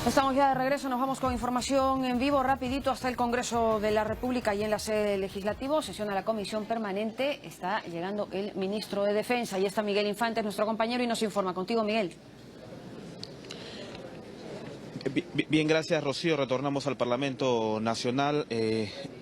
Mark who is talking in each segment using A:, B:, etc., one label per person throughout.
A: Estamos ya de regreso, nos vamos con información en vivo, rapidito hasta el Congreso de la República y en la sede del Legislativo, sesiona la Comisión Permanente, está llegando el Ministro de Defensa, y está Miguel Infante, nuestro compañero, y nos informa. Contigo, Miguel.
B: Bien, gracias, Rocío. Retornamos al Parlamento Nacional.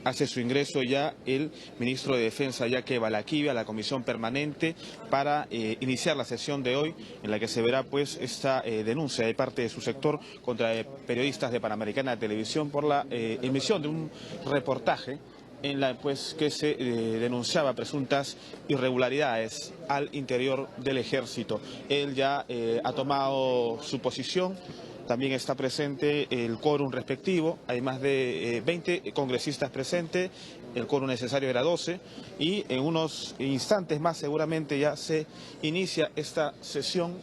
B: Hace su ingreso ya el ministro de Defensa, Yaqui Balaquivi, a la Comisión Permanente para iniciar la sesión de hoy, en la que se verá pues esta denuncia de parte de su sector contra periodistas de Panamericana Televisión por la emisión de un reportaje en la pues que se denunciaba presuntas irregularidades al interior del ejército. Él ya ha tomado su posición. También está presente el quórum respectivo, hay más de 20 congresistas presentes, el quórum necesario era 12, y en unos instantes más seguramente ya se inicia esta sesión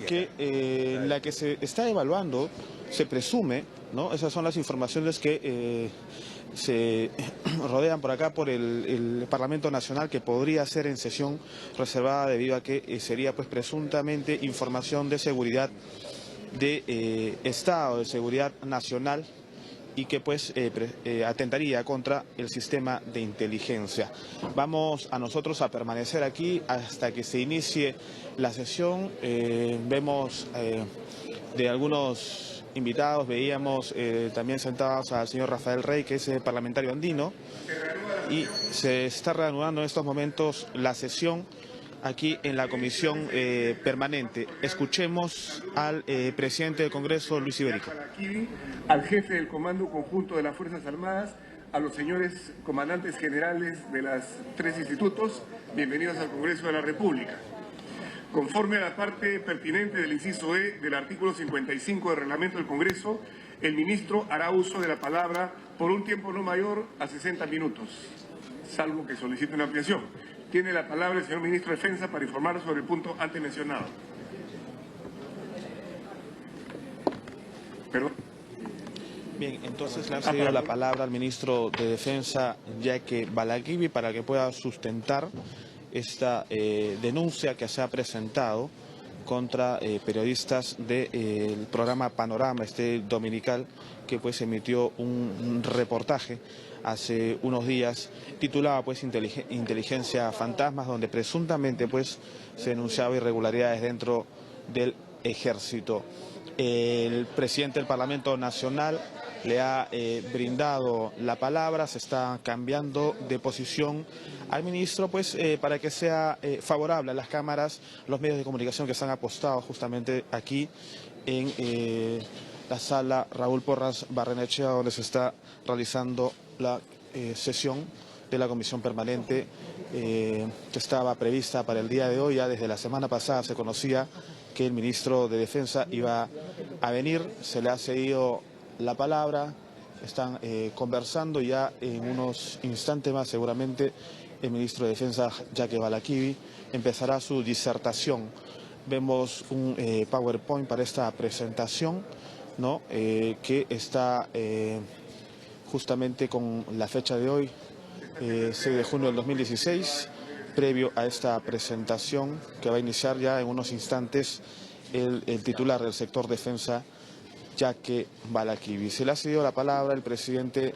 B: en la que se está evaluando, se presume, ¿no? Esas son las informaciones que se rodean por acá por el Parlamento Nacional, que podría ser en sesión reservada debido a que sería pues presuntamente información de seguridad de Estado, de seguridad nacional, y que pues atentaría contra el sistema de inteligencia. Vamos a nosotros a permanecer aquí hasta que se inicie la sesión. Vemos de algunos invitados, veíamos también sentados al señor Rafael Rey, que es parlamentario andino, y se está reanudando en estos momentos la sesión aquí en la Comisión Permanente. Escuchemos al presidente del Congreso, Luis Iberico.
C: Al jefe del Comando Conjunto de las Fuerzas Armadas, a los señores comandantes generales de los 3 institutos, bienvenidos al Congreso de la República. Conforme a la parte pertinente del inciso E del artículo 55 del reglamento del Congreso, el ministro hará uso de la palabra por un tiempo no mayor a 60 minutos, salvo que solicite una ampliación. Tiene la palabra el señor ministro de Defensa para informar sobre el punto antes mencionado. Perdón.
B: Bien, entonces le ha cedido la palabra al ministro de Defensa, Yaqui Balaquivi, para que pueda sustentar esta denuncia que se ha presentado contra periodistas del programa Panorama, este dominical, que pues emitió un reportaje hace unos días titulado pues Inteligencia Fantasmas, donde presuntamente pues se denunciaba irregularidades dentro del ejército. El presidente del Parlamento Nacional le ha brindado la palabra, se está cambiando de posición al ministro pues para que sea favorable a las cámaras, los medios de comunicación que están apostados justamente aquí en la sala Raúl Porras Barrenechea, donde se está realizando la sesión de la Comisión Permanente que estaba prevista para el día de hoy. Ya desde la semana pasada se conocía que el ministro de Defensa iba a venir, se le ha cedido la palabra, están conversando ya en unos instantes más. Seguramente el ministro de Defensa, Yaqui Balaquivi, empezará su disertación. Vemos un PowerPoint para esta presentación, ¿no? Que está justamente con la fecha de hoy, 6 de junio del 2016, previo a esta presentación que va a iniciar ya en unos instantes el titular del sector defensa, Yaqui Balaquivi. Se le ha cedido la palabra. El presidente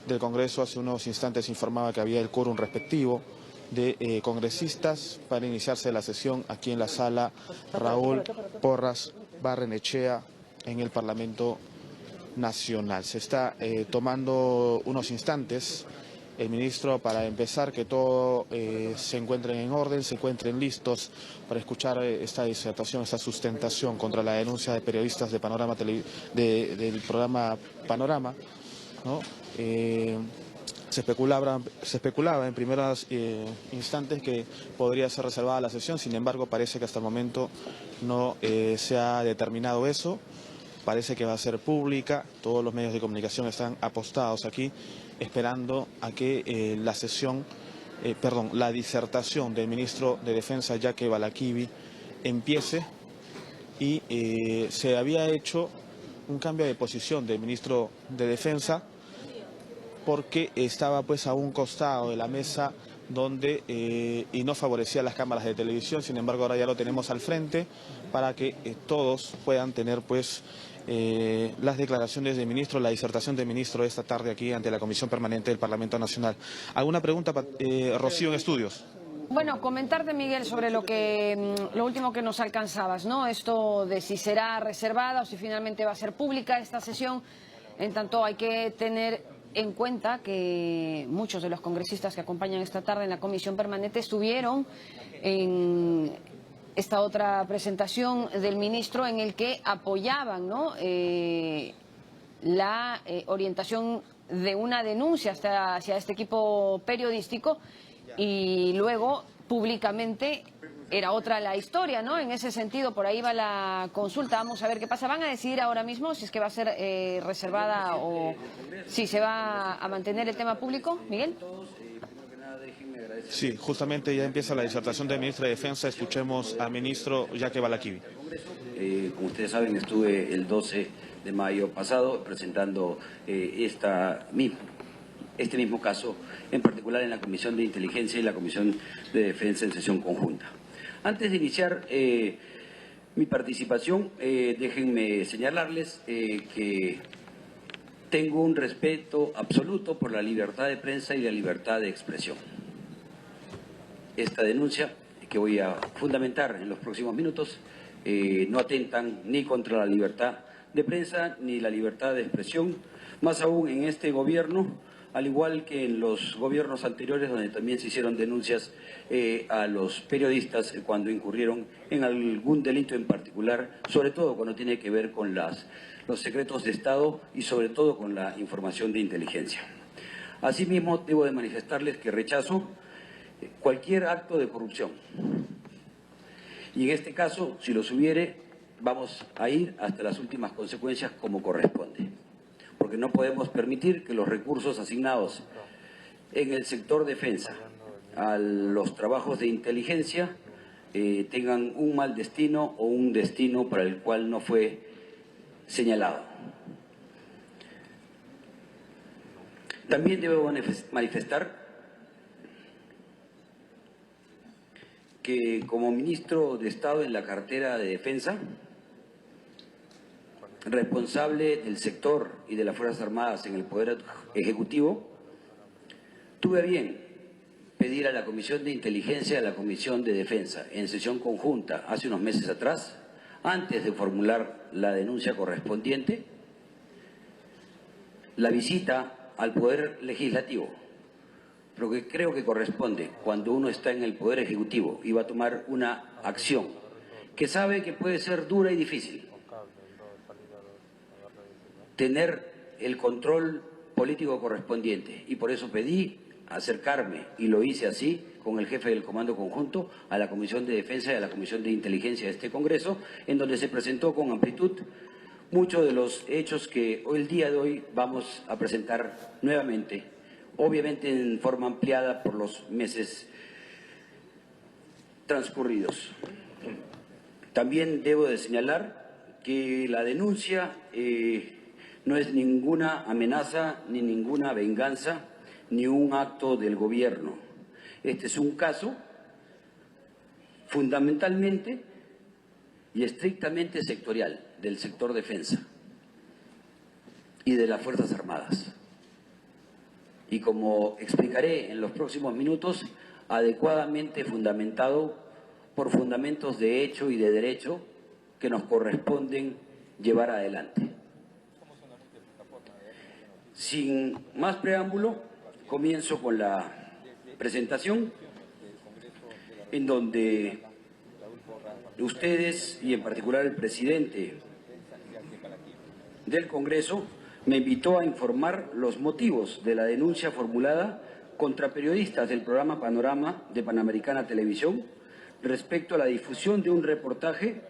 B: del Congreso hace unos instantes informaba que había el quórum respectivo de congresistas para iniciarse la sesión aquí en la sala Raúl Porras Barrenechea en el Parlamento Nacional. Se está tomando unos instantes el ministro para empezar, que todo se encuentren en orden, se encuentren listos para escuchar esta disertación, esta sustentación contra la denuncia de periodistas de Panorama del programa Panorama, ¿no? Se especulaba en primeros instantes que podría ser reservada la sesión. Sin embargo, parece que hasta el momento no se ha determinado eso. Parece que va a ser pública. Todos los medios de comunicación están apostados aquí esperando a que la disertación del ministro de Defensa, Yaqui Balaquivi, empiece. Y se había hecho un cambio de posición del ministro de Defensa, porque estaba pues a un costado de la mesa donde y no favorecía las cámaras de televisión. Sin embargo, ahora ya lo tenemos al frente para que todos puedan tener pues las declaraciones del ministro, la disertación del ministro esta tarde aquí ante la Comisión Permanente del Parlamento Nacional. ¿Alguna pregunta, Rocío, en estudios?
A: Bueno, comentarte, Miguel, sobre lo último que nos alcanzabas, ¿no? Esto de si será reservada o si finalmente va a ser pública esta sesión. En tanto, hay que tener en cuenta que muchos de los congresistas que acompañan esta tarde en la Comisión Permanente estuvieron en esta otra presentación del ministro en el que apoyaban, ¿no?, la orientación de una denuncia hacia este equipo periodístico, y luego públicamente era otra la historia, ¿no? En ese sentido, por ahí va la consulta. Vamos a ver qué pasa. ¿Van a decidir ahora mismo si es que va a ser reservada o si se va a mantener el tema público, Miguel?
B: Sí, justamente ya empieza la disertación del ministro de Defensa. Escuchemos al ministro Yaque Balaquivi.
D: Como ustedes saben, estuve el 12 de mayo pasado presentando este mismo caso, en particular en la Comisión de Inteligencia y la Comisión de Defensa en sesión conjunta. Antes de iniciar mi participación, déjenme señalarles que tengo un respeto absoluto por la libertad de prensa y la libertad de expresión. Esta denuncia que voy a fundamentar en los próximos minutos no atentan ni contra la libertad de prensa ni la libertad de expresión, más aún en este gobierno, al igual que en los gobiernos anteriores, donde también se hicieron denuncias a los periodistas cuando incurrieron en algún delito en particular, sobre todo cuando tiene que ver con los secretos de Estado y sobre todo con la información de inteligencia. Asimismo, debo de manifestarles que rechazo cualquier acto de corrupción. Y en este caso, si los hubiere, vamos a ir hasta las últimas consecuencias como corresponde. Porque no podemos permitir que los recursos asignados en el sector defensa a los trabajos de inteligencia tengan un mal destino o un destino para el cual no fue señalado. También debo manifestar que como ministro de Estado en la cartera de Defensa, responsable del sector y de las Fuerzas Armadas en el Poder Ejecutivo, tuve a bien pedir a la Comisión de Inteligencia y a la Comisión de Defensa en sesión conjunta hace unos meses atrás, antes de formular la denuncia correspondiente, la visita al Poder Legislativo, pero que creo que corresponde cuando uno está en el Poder Ejecutivo y va a tomar una acción que sabe que puede ser dura y difícil. Tener el control político correspondiente, y por eso pedí acercarme, y lo hice así con el jefe del Comando Conjunto, a la Comisión de Defensa y a la Comisión de Inteligencia de este Congreso, en donde se presentó con amplitud muchos de los hechos que hoy, el día de hoy, vamos a presentar nuevamente, obviamente en forma ampliada por los meses transcurridos. También debo de señalar que la denuncia no es ninguna amenaza, ni ninguna venganza, ni un acto del gobierno. Este es un caso fundamentalmente y estrictamente sectorial del sector defensa y de las Fuerzas Armadas. Y como explicaré en los próximos minutos, adecuadamente fundamentado por fundamentos de hecho y de derecho que nos corresponden llevar adelante. Sin más preámbulo, comienzo con la presentación, en donde ustedes, y en particular el presidente del Congreso, me invitó a informar los motivos de la denuncia formulada contra periodistas del programa Panorama de Panamericana Televisión respecto a la difusión de un reportaje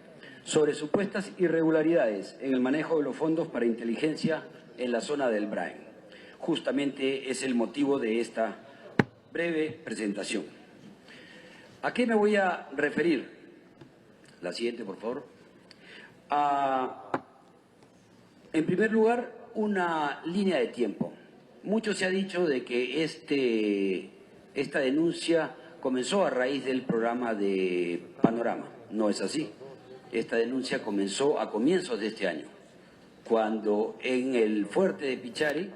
D: sobre supuestas irregularidades en el manejo de los fondos para inteligencia en la zona del Brain. Justamente es el motivo de esta breve presentación. ¿A qué me voy a referir? La siguiente, por favor. En primer lugar, una línea de tiempo. Mucho se ha dicho de que este esta denuncia comenzó a raíz del programa de Panorama. No es así. Esta denuncia comenzó a comienzos de este año, cuando en el fuerte de Pichari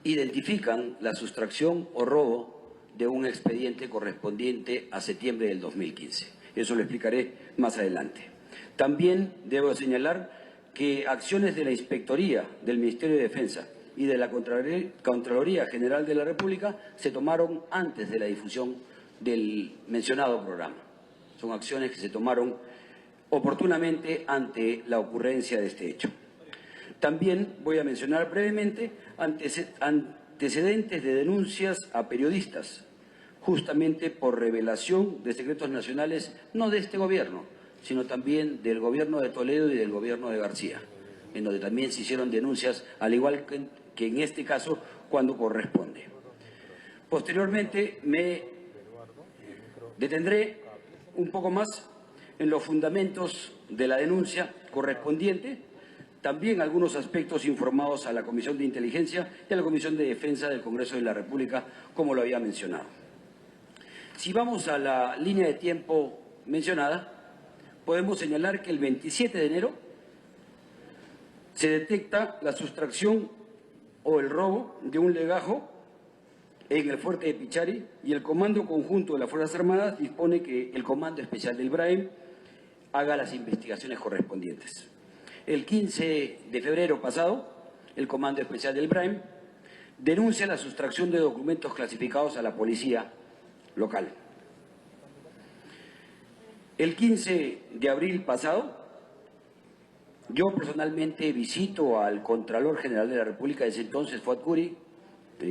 D: identifican la sustracción o robo de un expediente correspondiente a septiembre del 2015. Eso lo explicaré más adelante. También debo señalar que acciones de la Inspectoría del Ministerio de Defensa y de la Contraloría General de la República se tomaron antes de la difusión del mencionado programa. Son acciones que se tomaron oportunamente ante la ocurrencia de este hecho. También voy a mencionar brevemente antecedentes de denuncias a periodistas, justamente por revelación de secretos nacionales, no de este gobierno, sino también del gobierno de Toledo y del gobierno de García, en donde también se hicieron denuncias, al igual que en este caso, cuando corresponde. Posteriormente me detendré un poco más en los fundamentos de la denuncia correspondiente, también algunos aspectos informados a la Comisión de Inteligencia y a la Comisión de Defensa del Congreso de la República, como lo había mencionado. Si vamos a la línea de tiempo mencionada, podemos señalar que el 27 de enero se detecta la sustracción o el robo de un legajo en el fuerte de Pichari y el Comando Conjunto de las Fuerzas Armadas dispone que el Comando Especial del BRAEM haga las investigaciones correspondientes. El 15 de febrero pasado, el Comando Especial del BRAEM denuncia la sustracción de documentos clasificados a la policía local. El 15 de abril pasado, yo personalmente visito al Contralor General de la República, desde entonces Fuad Curi,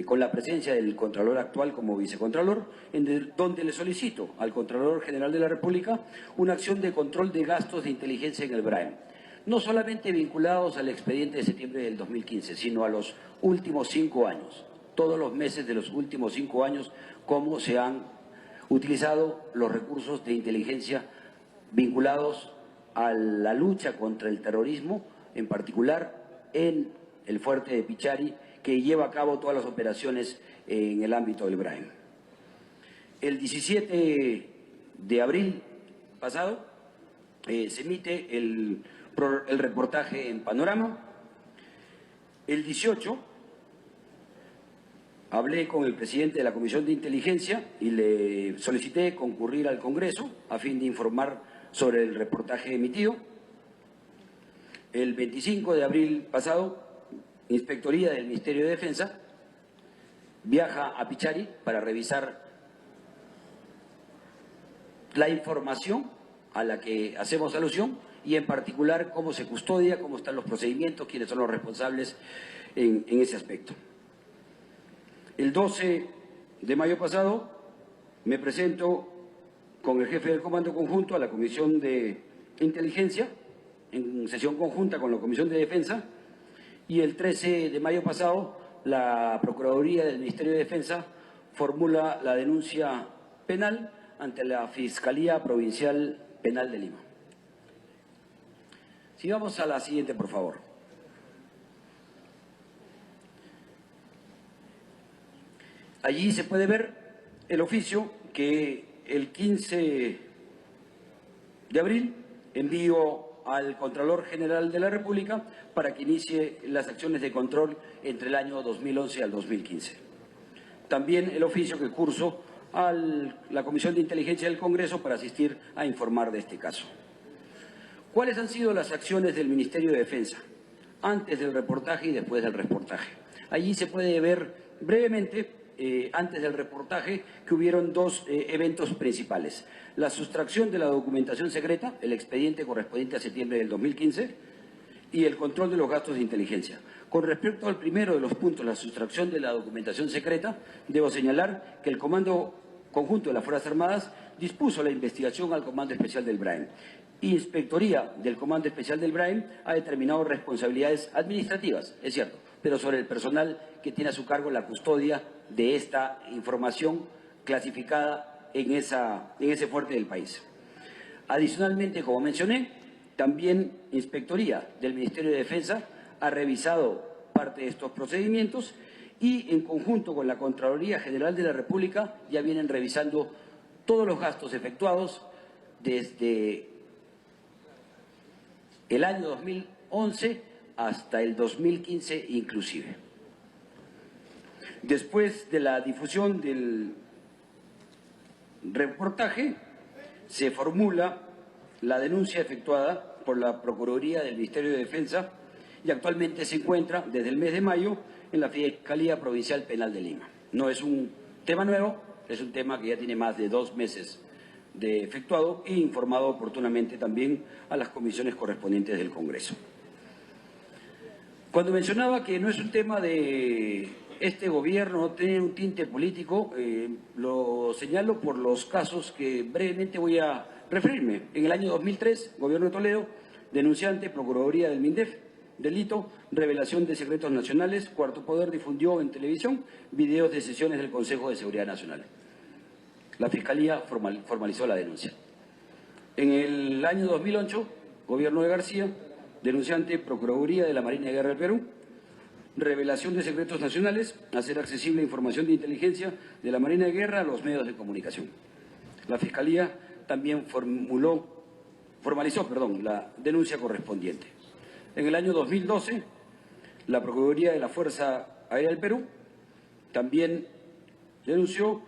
D: con la presencia del Contralor actual como Vicecontralor, donde le solicito al Contralor General de la República una acción de control de gastos de inteligencia en el BRAEM, no solamente vinculados al expediente de septiembre del 2015, sino a los últimos 5 años, todos los meses de los últimos 5 años, cómo se han utilizado los recursos de inteligencia vinculados a la lucha contra el terrorismo, en particular en el fuerte de Pichari, que lleva a cabo todas las operaciones en el ámbito del BRAEM. El 17 de abril pasado se emite el reportaje en Panorama. El 18 hablé con el presidente de la Comisión de Inteligencia y le solicité concurrir al Congreso a fin de informar sobre el reportaje emitido. El 25 de abril pasado, Inspectoría del Ministerio de Defensa viaja a Pichari para revisar la información a la que hacemos alusión y en particular cómo se custodia, cómo están los procedimientos, quiénes son los responsables en ese aspecto. El 12 de mayo pasado me presento con el jefe del Comando Conjunto a la Comisión de Inteligencia, en sesión conjunta con la Comisión de Defensa, y el 13 de mayo pasado la Procuraduría del Ministerio de Defensa formula la denuncia penal ante la Fiscalía Provincial Penal de Lima. Si vamos a la siguiente, por favor. Allí se puede ver el oficio que el 15 de abril envío al Contralor General de la República para que inicie las acciones de control entre el año 2011 al 2015. También el oficio que curso a la Comisión de Inteligencia del Congreso para asistir a informar de este caso. ¿Cuáles han sido las acciones del Ministerio de Defensa antes del reportaje y después del reportaje? Allí se puede ver brevemente, antes del reportaje, que hubieron dos eventos principales. La sustracción de la documentación secreta, el expediente correspondiente a septiembre del 2015, y el control de los gastos de inteligencia. Con respecto al primero de los puntos, la sustracción de la documentación secreta, debo señalar que el Comando Conjunto de las Fuerzas Armadas dispuso la investigación al Comando Especial del BRAEM. Inspectoría del Comando Especial del BRAEM ha determinado responsabilidades administrativas, es cierto, pero sobre el personal que tiene a su cargo la custodia de esta información clasificada en ese fuerte del país. Adicionalmente, como mencioné, también Inspectoría del Ministerio de Defensa ha revisado parte de estos procedimientos y en conjunto con la Contraloría General de la República ya vienen revisando todos los gastos efectuados desde el año 2011 hasta el 2015 inclusive. Después de la difusión del reportaje, se formula la denuncia efectuada por la Procuraduría del Ministerio de Defensa y actualmente se encuentra desde el mes de mayo en la Fiscalía Provincial Penal de Lima. No es un tema nuevo, es un tema que ya tiene más de 2 meses de efectuado e informado oportunamente también a las comisiones correspondientes del Congreso. Cuando mencionaba que no es un tema de este gobierno, no tiene un tinte político, lo señalo por los casos que brevemente voy a referirme. En el año 2003, Gobierno de Toledo, denunciante, Procuraduría del MINDEF, delito, revelación de secretos nacionales, Cuarto Poder difundió en televisión videos de sesiones del Consejo de Seguridad Nacional. La Fiscalía formalizó la denuncia. En el año 2008, Gobierno de García, denunciante, Procuraduría de la Marina de Guerra del Perú, revelación de secretos nacionales, hacer accesible información de inteligencia de la Marina de Guerra a los medios de comunicación. La Fiscalía también formalizó la denuncia correspondiente. En el año 2012, la Procuraduría de la Fuerza Aérea del Perú también denunció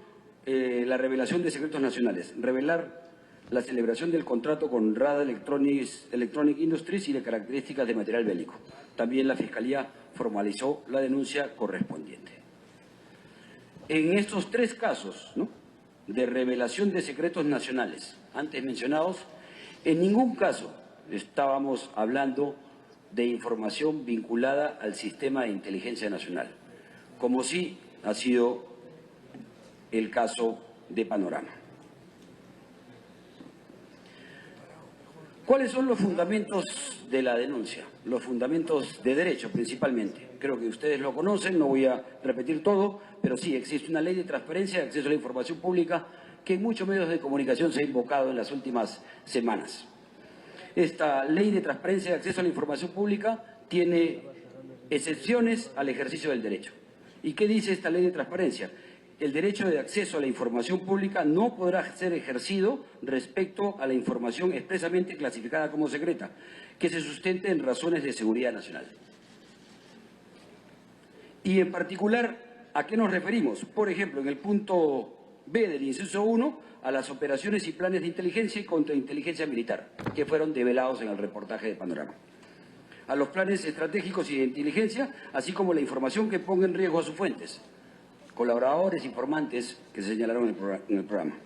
D: la revelación de secretos nacionales, revelar la celebración del contrato con RADA Electronic Industries y de características de material bélico. También la Fiscalía formalizó la denuncia correspondiente. En estos 3 casos, ¿no?, de revelación de secretos nacionales antes mencionados, en ningún caso estábamos hablando de información vinculada al sistema de inteligencia nacional, como sí ha sido el caso de Panorama. ¿Cuáles son los fundamentos de la denuncia? Los fundamentos de derecho principalmente. Creo que ustedes lo conocen, no voy a repetir todo, pero sí existe una ley de transparencia de acceso a la información pública que en muchos medios de comunicación se ha invocado en las últimas semanas. Esta ley de transparencia de acceso a la información pública tiene excepciones al ejercicio del derecho. ¿Y qué dice esta ley de transparencia? El derecho de acceso a la información pública no podrá ser ejercido respecto a la información expresamente clasificada como secreta, que se sustente en razones de seguridad nacional. Y en particular, ¿a qué nos referimos? Por ejemplo, en el punto B del inciso 1, a las operaciones y planes de inteligencia y contrainteligencia militar, que fueron develados en el reportaje de Panorama. A los planes estratégicos y de inteligencia, así como la información que ponga en riesgo a sus fuentes, colaboradores, informantes que se señalaron en el programa.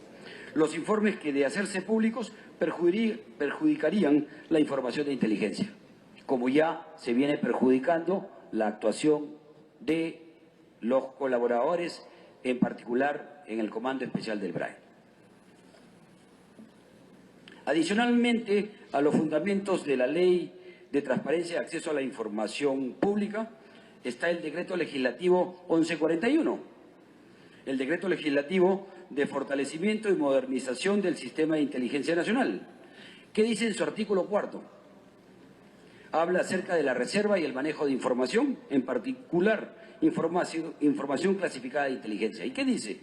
D: Los informes que, de hacerse públicos, perjudicarían la información de inteligencia, como ya se viene perjudicando la actuación de los colaboradores, en particular en el Comando Especial del BRAE. Adicionalmente a los fundamentos de la Ley de Transparencia y Acceso a la Información Pública, está el Decreto Legislativo 1141, el Decreto Legislativo de Fortalecimiento y Modernización del Sistema de Inteligencia Nacional. ¿Qué dice en su artículo 4? Habla acerca de la reserva y el manejo de información, en particular información clasificada de inteligencia. ¿Y qué dice?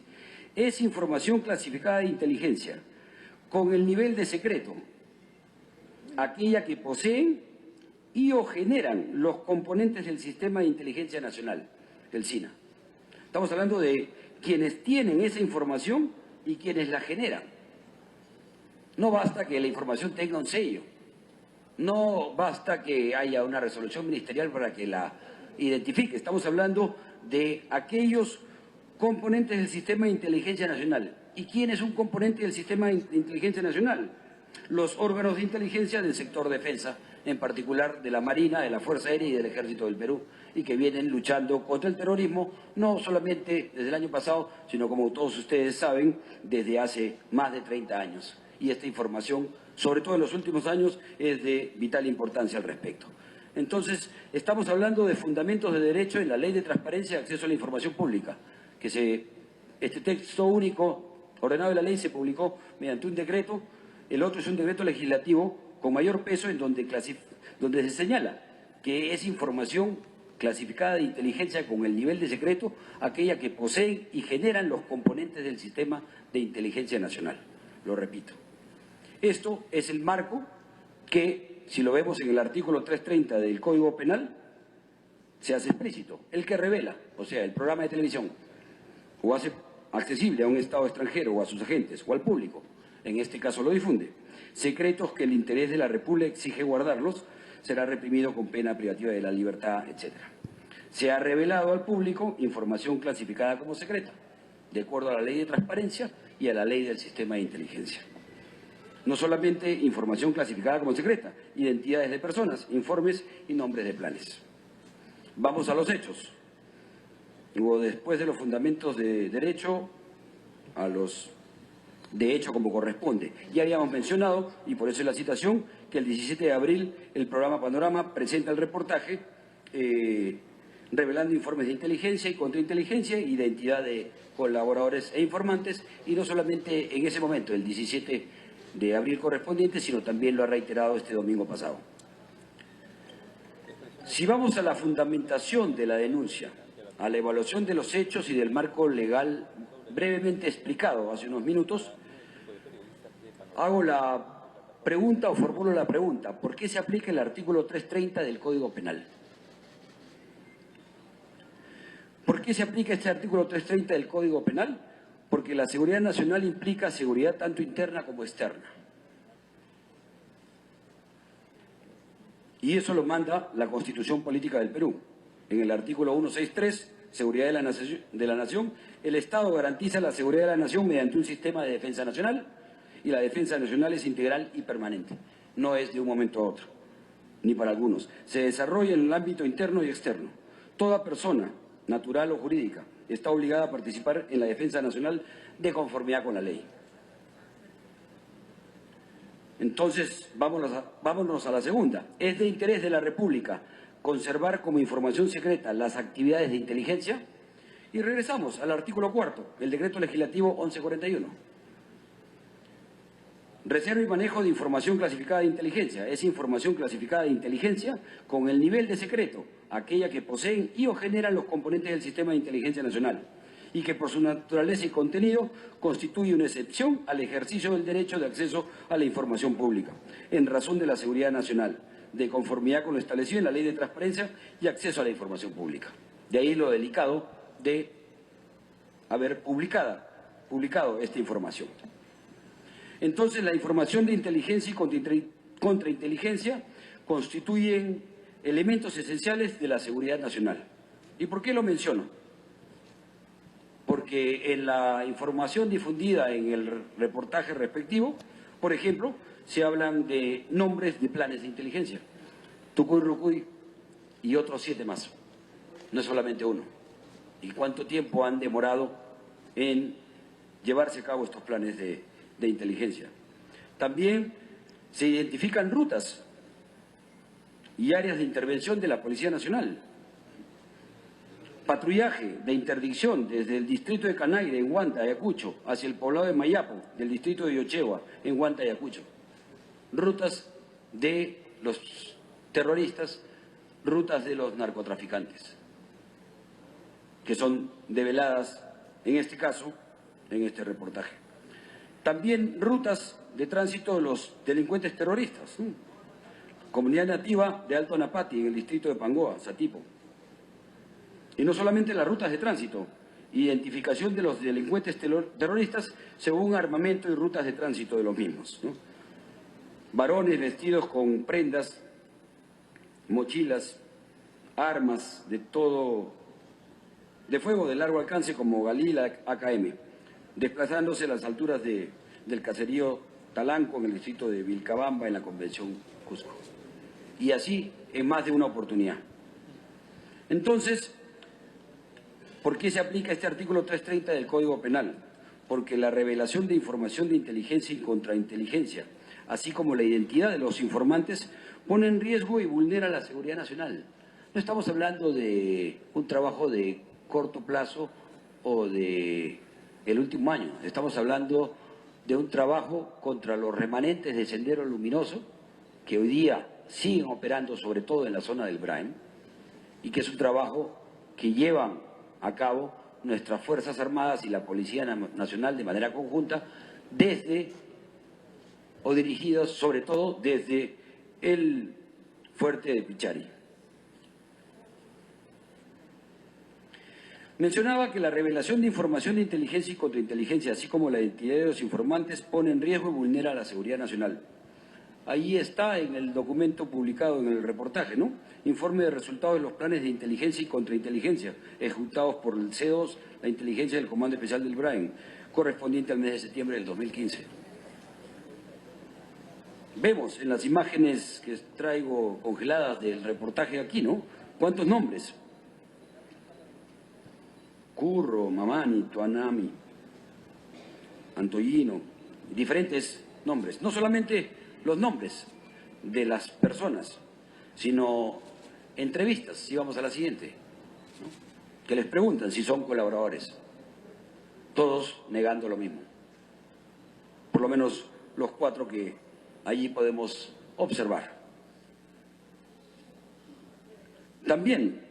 D: Es información clasificada de inteligencia con el nivel de secreto, aquella que poseen y o generan los componentes del Sistema de Inteligencia Nacional, el SINA. Estamos hablando de quienes tienen esa información y quienes la generan. No basta que la información tenga un sello, no basta que haya una resolución ministerial para que la identifique. Estamos hablando de aquellos componentes del Sistema de Inteligencia Nacional. ¿Y quién es un componente del Sistema de Inteligencia Nacional? Los órganos de inteligencia del sector defensa, en particular de la Marina, de la Fuerza Aérea y del Ejército del Perú, y que vienen luchando contra el terrorismo, no solamente desde el año pasado, sino, como todos ustedes saben, desde hace más de 30 años. Y esta información, sobre todo en los últimos años, es de vital importancia al respecto. Entonces, estamos hablando de fundamentos de derecho en la Ley de Transparencia y Acceso a la Información Pública, que este texto único ordenado de la ley se publicó mediante un decreto. El otro es un decreto legislativo con mayor peso en donde se señala que es información clasificada de inteligencia con el nivel de secreto, aquella que poseen y generan los componentes del sistema de inteligencia nacional. Lo repito. Esto es el marco que, si lo vemos en el artículo 330 del Código Penal, se hace explícito. El que revela, o sea, el programa de televisión, o hace accesible a un Estado extranjero o a sus agentes o al público, en este caso lo difunde, secretos que el interés de la República exige guardarlos, será reprimido con pena privativa de la libertad, etc. Se ha revelado al público información clasificada como secreta, de acuerdo a la Ley de Transparencia y a la Ley del Sistema de Inteligencia. No solamente información clasificada como secreta, identidades de personas, informes y nombres de planes. Vamos a los hechos. Luego, después de los fundamentos de derecho, a los de hecho como corresponde. Ya habíamos mencionado, y por eso es la citación, que el 17 de abril el programa Panorama presenta el reportaje revelando informes de inteligencia y contrainteligencia, identidad de colaboradores e informantes, y no solamente en ese momento, el 17 de abril correspondiente, sino también lo ha reiterado este domingo pasado. Si vamos a la fundamentación de la denuncia, a la evaluación de los hechos y del marco legal brevemente explicado hace unos minutos, hago la pregunta o formulo la pregunta: ¿por qué se aplica el artículo 330 del Código Penal? ¿Por qué se aplica este artículo 330 del Código Penal? Porque la seguridad nacional implica seguridad tanto interna como externa. Y eso lo manda la Constitución Política del Perú. En el artículo 163, seguridad de la nación, el Estado garantiza la seguridad de la nación mediante un sistema de defensa nacional, y la defensa nacional es integral y permanente. No es de un momento a otro, ni para algunos. Se desarrolla en el ámbito interno y externo. Toda persona, natural o jurídica, está obligada a participar en la defensa nacional de conformidad con la ley. Entonces, vámonos a la segunda. Es de interés de la República conservar como información secreta las actividades de inteligencia. Y regresamos al artículo 4, el decreto legislativo 1141. Reserva y manejo de información clasificada de inteligencia. Es información clasificada de inteligencia con el nivel de secreto, aquella que poseen y o generan los componentes del sistema de inteligencia nacional, y que por su naturaleza y contenido constituye una excepción al ejercicio del derecho de acceso a la información pública, en razón de la seguridad nacional, de conformidad con lo establecido en la Ley de Transparencia y Acceso a la Información Pública. De ahí lo delicado de haber publicado esta información. Entonces, la información de inteligencia y contrainteligencia constituyen elementos esenciales de la seguridad nacional. ¿Y por qué lo menciono? Porque en la información difundida en el reportaje respectivo, por ejemplo, se hablan de nombres de planes de inteligencia, Tucuy Rucuy y otros 7 más, no es solamente uno. ¿Y cuánto tiempo han demorado en llevarse a cabo estos planes de inteligencia? También se identifican rutas y áreas de intervención de la Policía Nacional. Patrullaje de interdicción desde el distrito de Canaire, en Huanta, Ayacucho, hacia el poblado de Mayapo, del distrito de Yochegua, en Huanta, Ayacucho. Rutas de los terroristas, rutas de los narcotraficantes, que son develadas, en este caso, en este reportaje. También rutas de tránsito de los delincuentes terroristas. Comunidad nativa de Alto Napati, en el distrito de Pangoa, Satipo. Y no solamente las rutas de tránsito, identificación de los delincuentes terroristas según armamento y rutas de tránsito de los mismos, ¿no? Varones vestidos con prendas, mochilas, armas de fuego de largo alcance como Galila, AKM, desplazándose a las alturas del caserío Talanco en el distrito de Vilcabamba en la Convención Cusco. Y así en más de una oportunidad. Entonces, ¿por qué se aplica este artículo 330 del Código Penal? Porque la revelación de información de inteligencia y contrainteligencia, así como la identidad de los informantes, pone en riesgo y vulnera la seguridad nacional. No estamos hablando de un trabajo de corto plazo o de el último año. Estamos hablando de un trabajo contra los remanentes de Sendero Luminoso, que hoy día siguen operando sobre todo en la zona del Braem, y que es un trabajo que llevan a cabo nuestras Fuerzas Armadas y la Policía Nacional de manera conjunta desde, o dirigidos sobre todo desde el fuerte de Pichari. Mencionaba que la revelación de información de inteligencia y contrainteligencia, así como la identidad de los informantes, pone en riesgo y vulnera la seguridad nacional. Ahí está en el documento publicado en el reportaje, ¿no? Informe de resultados de los planes de inteligencia y contrainteligencia ejecutados por el C2, la inteligencia del Comando Especial del BRAEN, correspondiente al mes de septiembre del 2015. Vemos en las imágenes que traigo congeladas del reportaje aquí, ¿no? ¿Cuántos nombres? Curro, Mamani, Tuanami, Antollino, diferentes nombres. No solamente los nombres de las personas, sino entrevistas, si vamos a la siguiente, ¿no? Que les preguntan si son colaboradores. Todos negando lo mismo. Por lo menos los 4 que allí podemos observar. También,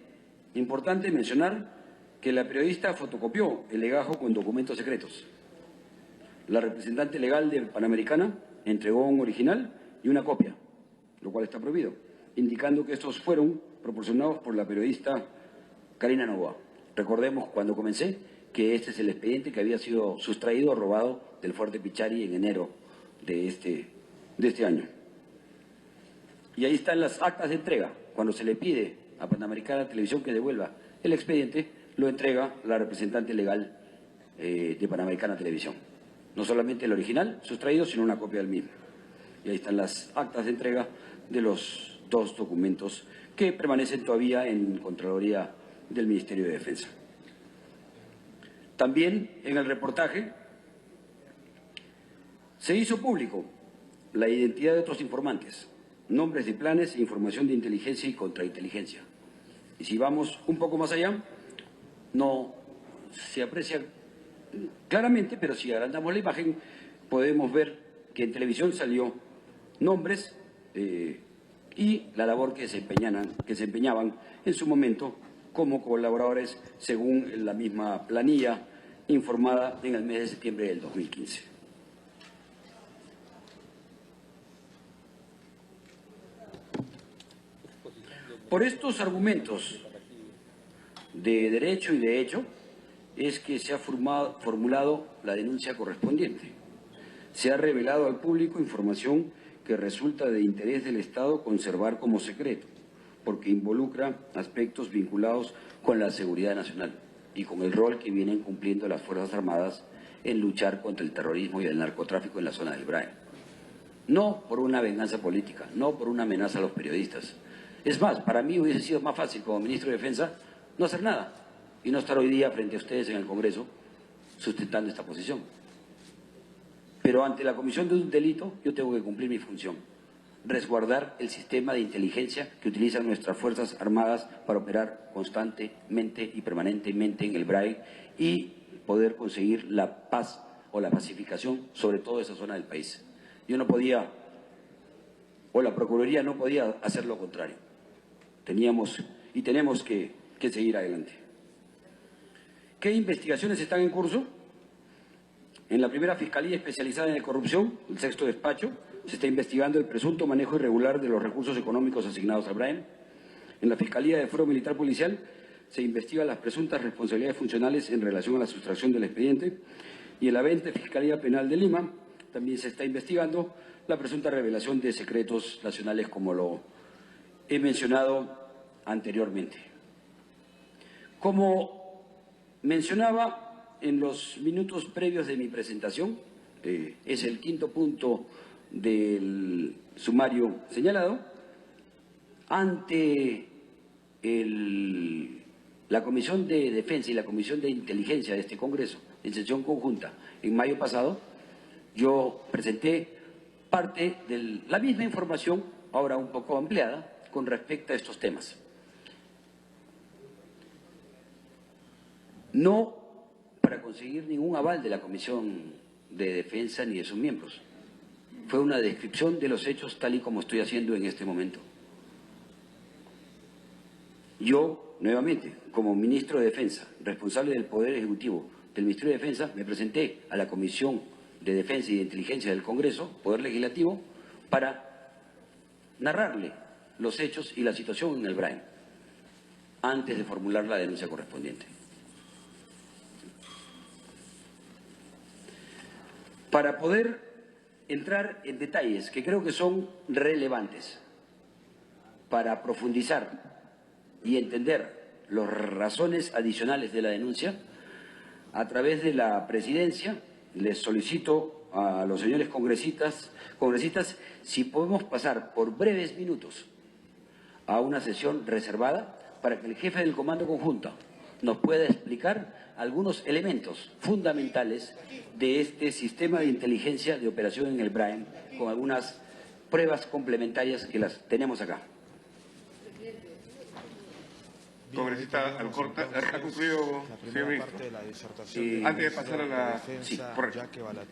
D: importante mencionar que la periodista fotocopió el legajo con documentos secretos. La representante legal de Panamericana entregó un original y una copia, lo cual está prohibido, indicando que estos fueron proporcionados por la periodista Karina Novoa. Recordemos cuando comencé que este es el expediente que había sido sustraído o robado del fuerte Pichari en enero de este año. Y ahí están las actas de entrega. Cuando se le pide a Panamericana Televisión que devuelva el expediente, lo entrega la representante legal de Panamericana Televisión. No solamente el original sustraído, sino una copia del mismo. Y ahí están las actas de entrega de los 2 documentos que permanecen todavía en Contraloría del Ministerio de Defensa. También en el reportaje se hizo público la identidad de otros informantes, nombres de planes e información de inteligencia y contrainteligencia. Y si vamos un poco más allá, no se aprecia claramente, pero si agrandamos la imagen, podemos ver que en televisión salió nombres y la labor que se empeñaban en su momento como colaboradores según la misma planilla informada en el mes de septiembre del 2015. Por estos argumentos de derecho y de hecho es que se ha formulado la denuncia correspondiente. Se ha revelado al público información que resulta de interés del Estado conservar como secreto, porque involucra aspectos vinculados con la seguridad nacional y con el rol que vienen cumpliendo las Fuerzas Armadas en luchar contra el terrorismo y el narcotráfico en la zona del BRAEN. No por una venganza política, no por una amenaza a los periodistas. Es más, para mí hubiese sido más fácil como ministro de Defensa no hacer nada y no estar hoy día frente a ustedes en el Congreso sustentando esta posición. Pero ante la comisión de un delito yo tengo que cumplir mi función, resguardar el sistema de inteligencia que utilizan nuestras Fuerzas Armadas para operar constantemente y permanentemente en el BRAE y poder conseguir la paz o la pacificación sobre toda esa zona del país. Yo no podía, o la Procuraduría no podía hacer lo contrario. Teníamos y tenemos que seguir adelante. ¿Qué investigaciones están en curso? En la primera Fiscalía Especializada en Corrupción, el 6º despacho, se está investigando el presunto manejo irregular de los recursos económicos asignados al BRAEN. En la Fiscalía de Fuero Militar Policial se investigan las presuntas responsabilidades funcionales en relación a la sustracción del expediente. Y en la 20 Fiscalía Penal de Lima también se está investigando la presunta revelación de secretos nacionales, como lo he mencionado anteriormente. Como mencionaba en los minutos previos de mi presentación, es el 5º punto del sumario señalado, ante la Comisión de Defensa y la Comisión de Inteligencia de este Congreso, en sesión conjunta, en mayo pasado, yo presenté parte de la misma información, ahora un poco ampliada, con respecto a estos temas. No para conseguir ningún aval de la Comisión de Defensa ni de sus miembros. Fue una descripción de los hechos tal y como estoy haciendo en este momento. Yo, nuevamente, como ministro de Defensa, responsable del Poder Ejecutivo del Ministerio de Defensa, me presenté a la Comisión de Defensa y de Inteligencia del Congreso, Poder Legislativo, para narrarle los hechos y la situación en el BRAEM, antes de formular la denuncia correspondiente. Para poder entrar en detalles que creo que son relevantes para profundizar y entender las razones adicionales de la denuncia, a través de la presidencia les solicito a los señores congresistas si podemos pasar por breves minutos a una sesión reservada para que el jefe del Comando Conjunto nos pueda explicar algunos elementos fundamentales de este sistema de inteligencia de operación en el BRAEM, con algunas pruebas complementarias que las tenemos acá.
C: Congresista Alcorta, ¿ha concluido, señor ministro? Antes de pasar a la... Sí, correcto.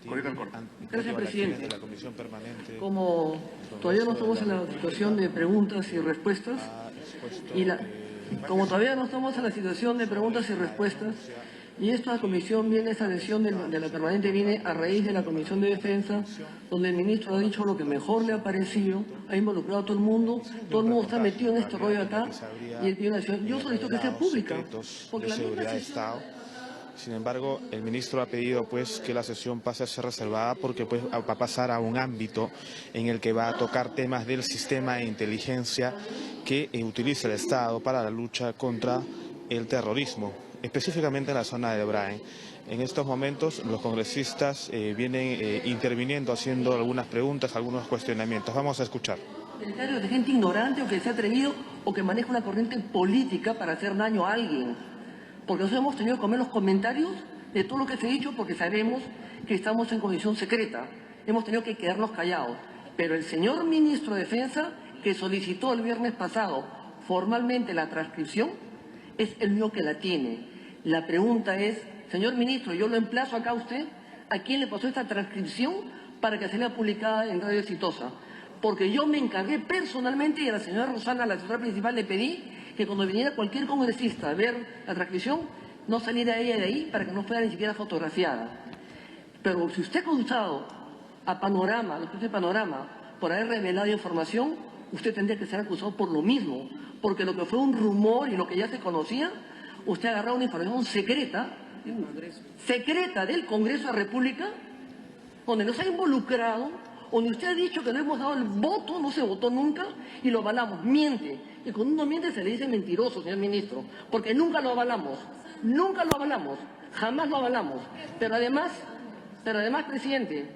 C: Congresista Alcorta.
E: Gracias, presidente. Como todavía no estamos en la situación de preguntas y respuestas, y esta comisión viene, esta sesión de la permanente viene a raíz de la Comisión de Defensa, donde el ministro ha dicho lo que mejor le ha parecido, ha involucrado a todo el mundo está metido en este rollo acá, y él pide una sesión. Yo solicito que sea pública, porque la misma sesión...
B: Sin embargo, el ministro ha pedido pues que la sesión pase a ser reservada porque pues va a pasar a un ámbito en el que va a tocar temas del sistema de inteligencia que utiliza el Estado para la lucha contra el terrorismo, específicamente en la zona de BRAEM. En estos momentos los congresistas vienen interviniendo, haciendo algunas preguntas, algunos cuestionamientos. Vamos a escuchar.
E: De gente ignorante o que se ha atrevido o que maneja una corriente política para hacer daño a alguien. Porque nosotros hemos tenido que comer los comentarios de todo lo que se ha dicho porque sabemos que estamos en comisión secreta. Hemos tenido que quedarnos callados. Pero el señor ministro de Defensa, que solicitó el viernes pasado formalmente la transcripción, es el único que la tiene. La pregunta es, señor ministro, yo lo emplazo acá a usted, ¿a quién le pasó esta transcripción para que sea publicada en Radio Exitosa? Porque yo me encargué personalmente y a la señora Rosana, la asesora principal, le pedí que cuando viniera cualquier congresista a ver la transcripción, no saliera ella de ahí para que no fuera ni siquiera fotografiada. Pero si usted ha acusado a Panorama, a los de Panorama, por haber revelado información, usted tendría que ser acusado por lo mismo, porque lo que fue un rumor y lo que ya se conocía, usted ha agarrado una información secreta del Congreso de la República, donde nos ha involucrado, donde usted ha dicho que no hemos dado el voto, no se votó nunca, y lo avalamos. Miente. Y cuando uno miente se le dice mentiroso, señor ministro, porque nunca lo avalamos, jamás lo avalamos. Pero además, presidente,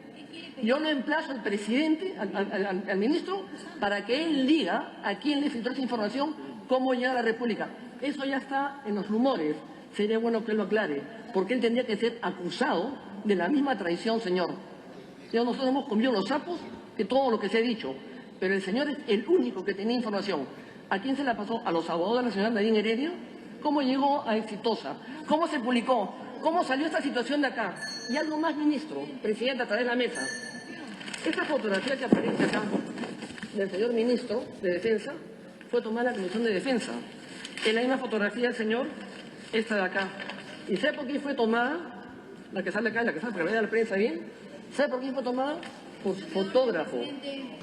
E: yo lo emplazo al presidente, al ministro, para que él diga a quién le filtró esa información, cómo llega a la República. Eso ya está en los rumores. Sería bueno que él lo aclare, porque él tendría que ser acusado de la misma traición, señor. Nosotros hemos comido los sapos de todo lo que se ha dicho, pero el señor es el único que tenía información. ¿A quién se la pasó? ¿A los abogados de la señora Nadine Heredia? ¿Cómo llegó a Exitosa? ¿Cómo se publicó? ¿Cómo salió esta situación de acá? Y algo más, ministro, presidente, a través de la mesa. Esta fotografía que aparece acá del señor ministro de Defensa fue tomada en la Comisión de Defensa. Es la misma fotografía del señor, esta de acá. ¿Y sabe por qué fue tomada? La que sale acá, la que sale para que vea la prensa bien. ¿Sabe por qué fue tomada? Por su fotógrafo.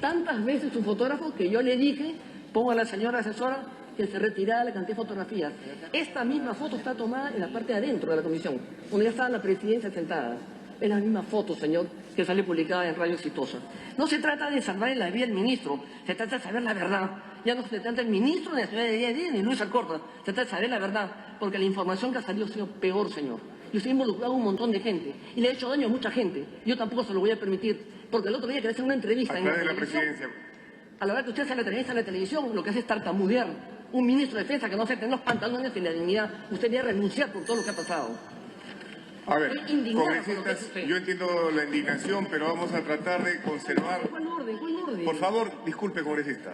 E: Tantas veces su fotógrafo que yo le dije, ponga a la señora asesora que se retirara la cantidad de fotografías. Esta misma foto está tomada en la parte de adentro de la comisión, donde ya estaba la presidencia sentada. Es la misma foto, señor, que sale publicada en Radio Exitosa. No se trata de salvar la vida del ministro, se trata de saber la verdad. Ya no se trata del ministro, ni la señora de día ni Luis Alcorta. Se trata de saber la verdad, porque la información que ha salido ha sido peor, señor. Y usted ha involucrado a un montón de gente, y le ha hecho daño a mucha gente. Yo tampoco se lo voy a permitir, porque el otro día quería hacer una entrevista en la televisión. A la hora que usted hace la entrevista en la televisión, lo que hace es tartamudear. Un ministro de Defensa que no se tiene los pantalones y la dignidad, usted debe renunciar por todo lo que ha pasado.
C: A ver, congresistas, yo entiendo la indignación, pero vamos a tratar de conservar...
E: ¿Cuál orden?
C: Por favor, disculpe, congresista.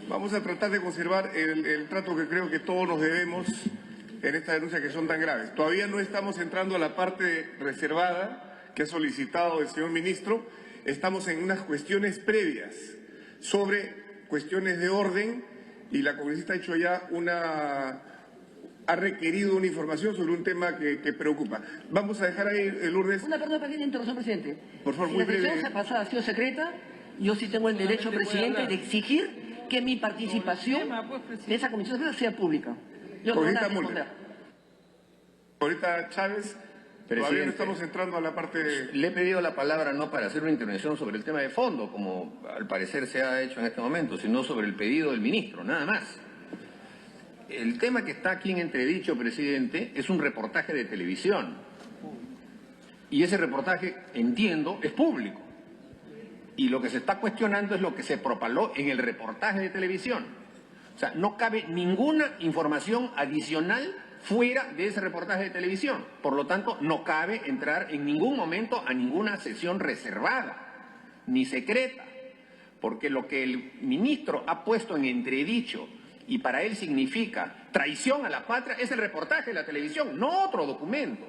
C: Vamos a tratar de conservar el trato que creo que todos nos debemos en esta denuncia que son tan graves. Todavía no estamos entrando a la parte reservada que ha solicitado el señor ministro. Estamos en unas cuestiones previas sobre cuestiones de orden y la congresista ha requerido una información sobre un tema que preocupa. Vamos a dejar ahí, Lourdes.
E: Una pequeña interrupción, presidente.
C: Por favor,
E: si
C: muy
E: la
C: breve.
E: sesión pasada ha sido secreta, yo sí tengo el derecho, presidente, de exigir que mi participación en esa comisión secreta sea pública. Yo no voy a responder.
C: Ahorita Chávez, todavía no estamos entrando a la parte...
F: Le he pedido la palabra no para hacer una intervención sobre el tema de fondo, como al parecer se ha hecho en este momento, sino sobre el pedido del ministro, nada más. El tema que está aquí en entredicho, presidente, es un reportaje de televisión. Y ese reportaje, entiendo, es público. Y lo que se está cuestionando es lo que se propaló en el reportaje de televisión. O sea, no cabe ninguna información adicional fuera de ese reportaje de televisión. Por lo tanto, no cabe entrar en ningún momento a ninguna sesión reservada, ni secreta. Porque lo que el ministro ha puesto en entredicho y para él significa traición a la patria, es el reportaje de la televisión, no otro documento,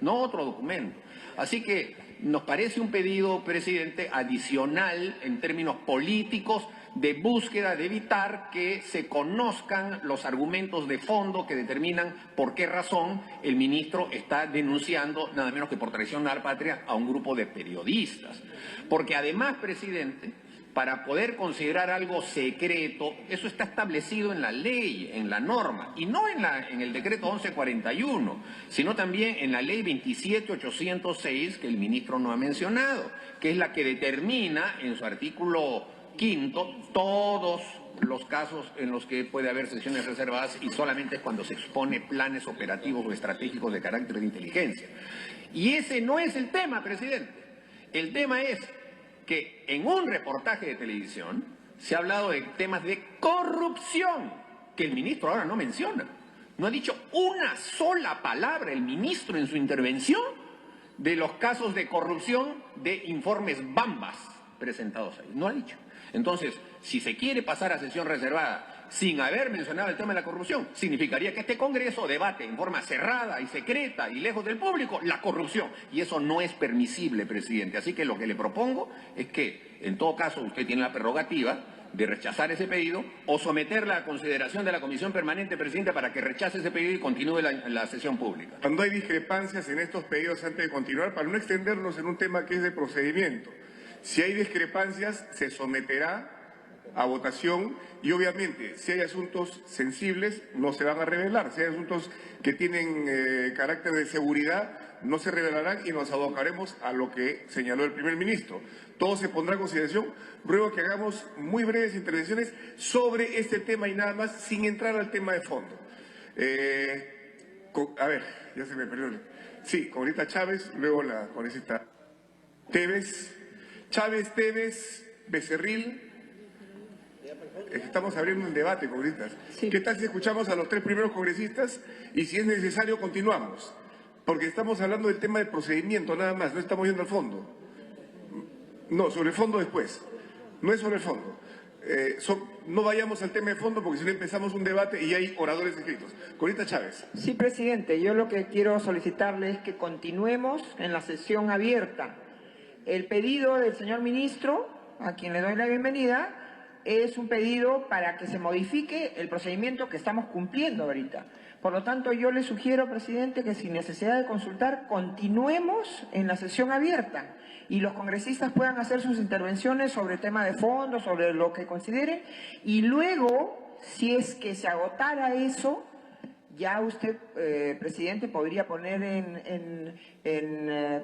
F: no otro documento. Así que nos parece un pedido, presidente, adicional en términos políticos de búsqueda de evitar que se conozcan los argumentos de fondo que determinan por qué razón el ministro está denunciando, nada menos que por traición a la patria, a un grupo de periodistas. Porque además, presidente, para poder considerar algo secreto, eso está establecido en la ley, en la norma, y no en el decreto 1141, sino también en la ley 27806, que el ministro no ha mencionado, que es la que determina en su artículo 5 todos los casos en los que puede haber sesiones reservadas y solamente es cuando se expone planes operativos o estratégicos de carácter de inteligencia. Y ese no es el tema, presidente. El tema es que en un reportaje de televisión se ha hablado de temas de corrupción que el ministro ahora no menciona. No ha dicho una sola palabra el ministro en su intervención de los casos de corrupción de informes Bambas presentados ahí. No ha dicho. Entonces, si se quiere pasar a sesión reservada sin haber mencionado el tema de la corrupción, significaría que este Congreso debate en forma cerrada y secreta y lejos del público la corrupción. Y eso no es permisible, presidente. Así que lo que le propongo es que, en todo caso, usted tiene la prerrogativa de rechazar ese pedido o someterla a consideración de la Comisión Permanente, presidente, para que rechace ese pedido y continúe la sesión pública.
C: Cuando hay discrepancias en estos pedidos, antes de continuar, para no extendernos en un tema que es de procedimiento, si hay discrepancias, se someterá a votación y obviamente si hay asuntos sensibles no se van a revelar, si hay asuntos que tienen carácter de seguridad no se revelarán y nos abocaremos a lo que señaló el primer ministro. Todo se pondrá en consideración. Ruego que hagamos muy breves intervenciones sobre este tema y nada más, sin entrar al tema de fondo. A ver, ya se me perdió. Sí, congresista Chávez, luego la congresista Tevez. Chávez, Tevez, Becerril. Estamos abriendo un debate, congresistas. Sí. ¿Qué tal si escuchamos a los tres primeros congresistas y si es necesario continuamos? Porque estamos hablando del tema del procedimiento nada más, no estamos yendo al fondo. No, sobre el fondo después. No es sobre el fondo. No vayamos al tema de fondo porque si no empezamos un debate y hay oradores escritos. Congresista Chávez.
G: Sí, presidente, yo lo que quiero solicitarle es que continuemos en la sesión abierta. El pedido del señor ministro, a quien le doy la bienvenida, es un pedido para que se modifique el procedimiento que estamos cumpliendo ahorita. Por lo tanto, yo le sugiero, presidente, que sin necesidad de consultar, continuemos en la sesión abierta y los congresistas puedan hacer sus intervenciones sobre el tema de fondo, sobre lo que consideren, y luego, si es que se agotara eso, ya usted, presidente, podría poner en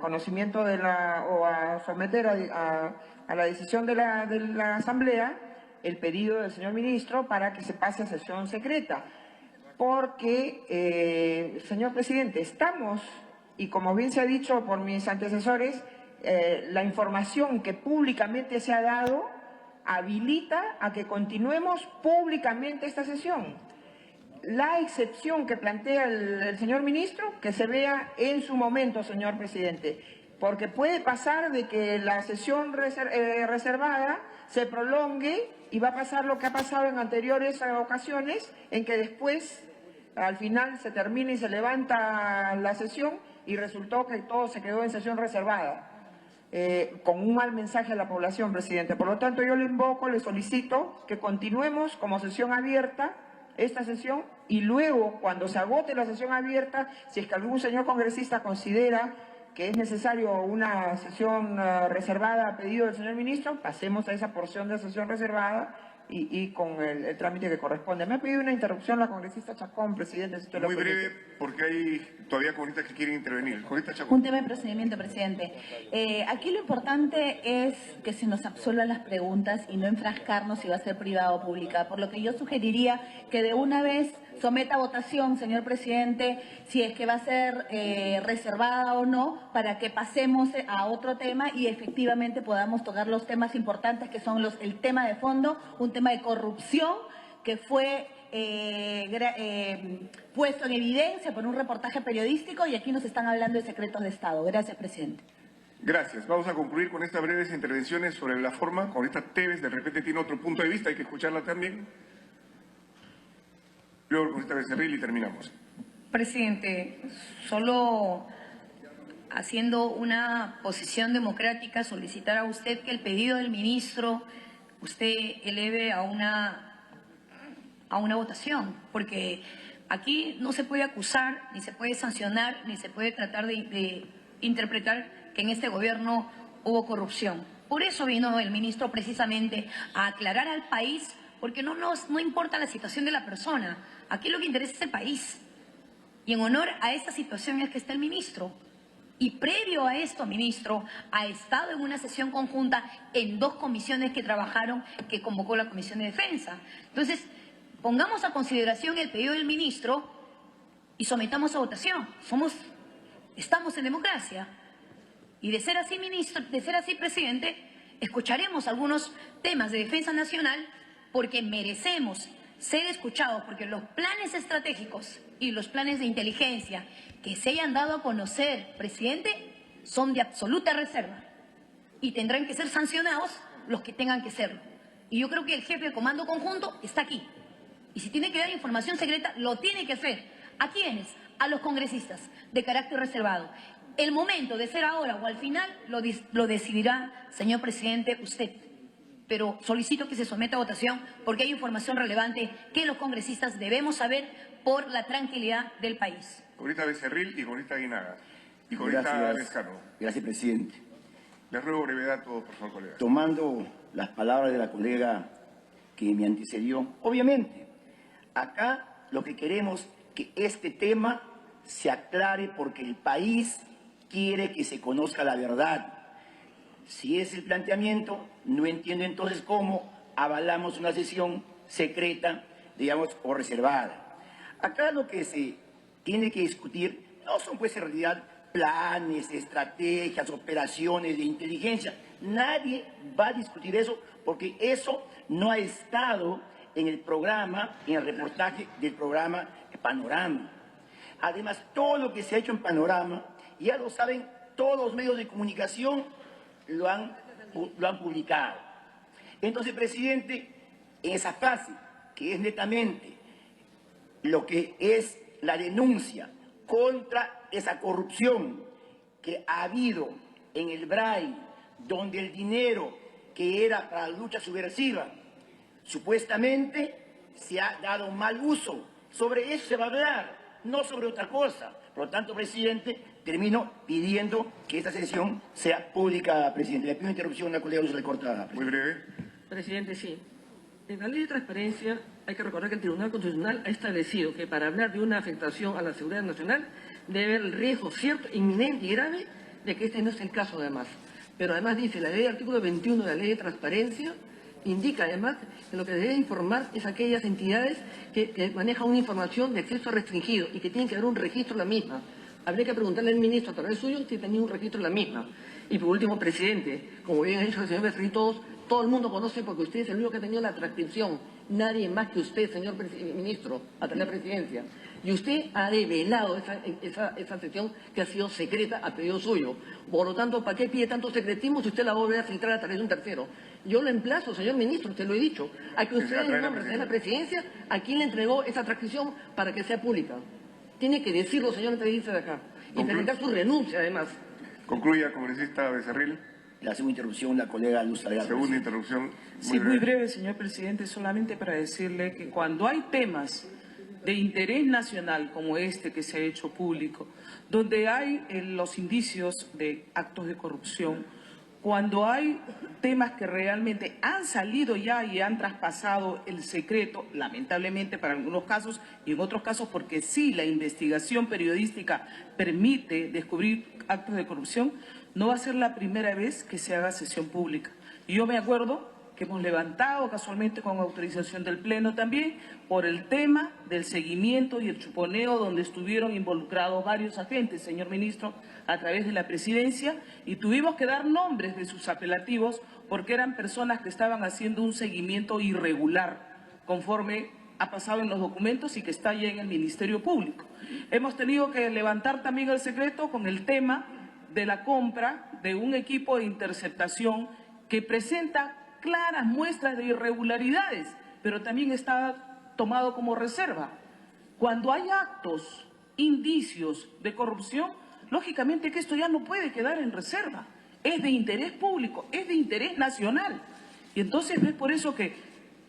G: conocimiento de o a someter a la decisión de la Asamblea el pedido del señor ministro para que se pase a sesión secreta. Porque, señor presidente, estamos, y como bien se ha dicho por mis antecesores, la información que públicamente se ha dado habilita a que continuemos públicamente esta sesión. La excepción que plantea el señor ministro, que se vea en su momento, señor presidente, porque puede pasar de que la sesión reservada se prolongue y va a pasar lo que ha pasado en anteriores ocasiones, en que después, al final, se termina y se levanta la sesión y resultó que todo se quedó en sesión reservada. con un mal mensaje a la población, presidente. Por lo tanto, yo le invoco, le solicito que continuemos como sesión abierta esta sesión y luego, cuando se agote la sesión abierta, si es que algún señor congresista considera que es necesario una sesión reservada a pedido del señor ministro, pasemos a esa porción de sesión reservada y con el trámite que corresponde. Me ha pedido una interrupción la congresista Chacón, presidente. Si usted
C: Muy
G: lo permite.
C: breve, porque hay todavía congresistas que quieren intervenir. Congresista Chacón.
H: Un tema de procedimiento, presidente. Aquí lo importante es que se nos absuelvan las preguntas y no enfrascarnos si va a ser privada o pública. Por lo que yo sugeriría que de una vez someta a votación, señor presidente, si es que va a ser reservada o no, para que pasemos a otro tema y efectivamente podamos tocar los temas importantes que son el tema de fondo, un tema de corrupción que fue puesto en evidencia por un reportaje periodístico y aquí nos están hablando de secretos de Estado. Gracias, presidente.
C: Gracias. Vamos a concluir con estas breves intervenciones sobre la forma. Con esta Tevez de repente tiene otro punto de vista, hay que escucharla también. Luego con esta Becerril y terminamos.
I: Presidente, solo haciendo una posición democrática, solicitar a usted que el pedido del ministro usted eleve a una votación, porque aquí no se puede acusar, ni se puede sancionar, ni se puede tratar de interpretar que en este gobierno hubo corrupción. Por eso vino el ministro precisamente a aclarar al país, porque no importa la situación de la persona, aquí lo que interesa es el país. Y en honor a esta situación es que está el ministro. Y previo a esto, ministro, ha estado en una sesión conjunta en 2 comisiones que trabajaron, que convocó la Comisión de Defensa. Entonces, pongamos a consideración el pedido del ministro y sometamos a votación. Estamos en democracia. Y de ser así, ministro, de ser así, presidente, escucharemos algunos temas de defensa nacional porque merecemos ser escuchados, porque los planes estratégicos y los planes de inteligencia que se hayan dado a conocer, presidente, son de absoluta reserva y tendrán que ser sancionados los que tengan que serlo. Y yo creo que el jefe de comando conjunto está aquí. Y si tiene que dar información secreta, lo tiene que hacer. ¿A quiénes? A los congresistas de carácter reservado. El momento de ser ahora o al final lo decidirá, señor presidente, usted. Pero solicito que se someta a votación porque hay información relevante que los congresistas debemos saber por la tranquilidad del país.
C: Congresista Becerril y congresista Aguinaga. Y congresista Lescano.
J: Gracias, presidente.
C: Les ruego brevedad a todos, por favor, colegas.
J: Tomando las palabras de la colega que me antecedió, obviamente, acá lo que queremos es que este tema se aclare porque el país quiere que se conozca la verdad. Si es el planteamiento, no entiendo entonces cómo avalamos una sesión secreta, digamos, o reservada. Acá lo que se tiene que discutir no son, pues, en realidad planes, estrategias, operaciones de inteligencia. Nadie va a discutir eso porque eso no ha estado en el programa, en el reportaje del programa Panorama. Además, todo lo que se ha hecho en Panorama, ya lo saben todos los medios de comunicación, lo han publicado. Entonces, presidente, en esa fase, que es netamente lo que es la denuncia contra esa corrupción que ha habido en el BRAI, donde el dinero que era para la lucha subversiva, supuestamente se ha dado mal uso. Sobre eso se va a hablar, no sobre otra cosa. Por lo tanto, presidente, termino pidiendo que esta sesión sea pública, presidente. Le pido interrupción a la colega Luz Recortada.
C: Muy breve.
E: Presidente, sí. En la ley de transparencia hay que recordar que el Tribunal Constitucional ha establecido que para hablar de una afectación a la seguridad nacional debe haber el riesgo cierto, inminente y grave de que este no es el caso además. Pero además dice la ley, el artículo 21 de la ley de transparencia, indica además que lo que debe informar es aquellas entidades que manejan una información de acceso restringido y que tienen que dar un registro de la misma. Habría que preguntarle al ministro a través suyo si tenía un registro de la misma. Y por último, presidente, como bien ha dicho el señor Becerril, todo el mundo conoce porque usted es el único que ha tenido la transcripción. Nadie más que usted, señor ministro, a la presidencia. Y usted ha develado esa sesión que ha sido secreta a pedido suyo. Por lo tanto, ¿para qué pide tanto secretismo si usted la va a volver a filtrar a través de un tercero? Yo lo emplazo, señor ministro, usted lo he dicho, a que usted, en nombre de la presidencia, ¿a quién le entregó esa transcripción para que sea pública? Tiene que decirlo, señor entrevista de acá. Y presentar su renuncia, además.
C: Concluya, congresista Becerril.
J: La segunda interrupción, la colega Luz Salgado.
C: Segunda interrupción.
K: Muy breve, señor presidente, solamente para decirle que cuando hay temas de interés nacional como este que se ha hecho público, donde hay los indicios de actos de corrupción, cuando hay temas que realmente han salido ya y han traspasado el secreto, lamentablemente para algunos casos y en otros casos porque sí la investigación periodística permite descubrir actos de corrupción, no va a ser la primera vez que se haga sesión pública. Y yo me acuerdo que hemos levantado casualmente con autorización del Pleno también por el tema del seguimiento y el chuponeo donde estuvieron involucrados varios agentes, señor ministro, a través de la presidencia, y tuvimos que dar nombres de sus apelativos porque eran personas que estaban haciendo un seguimiento irregular conforme ha pasado en los documentos y que está ya en el Ministerio Público. Hemos tenido que levantar también el secreto con el tema de la compra de un equipo de interceptación que presenta claras muestras de irregularidades, pero también está tomado como reserva. Cuando hay actos, indicios de corrupción, lógicamente que esto ya no puede quedar en reserva. Es de interés público, es de interés nacional. Y entonces es por eso que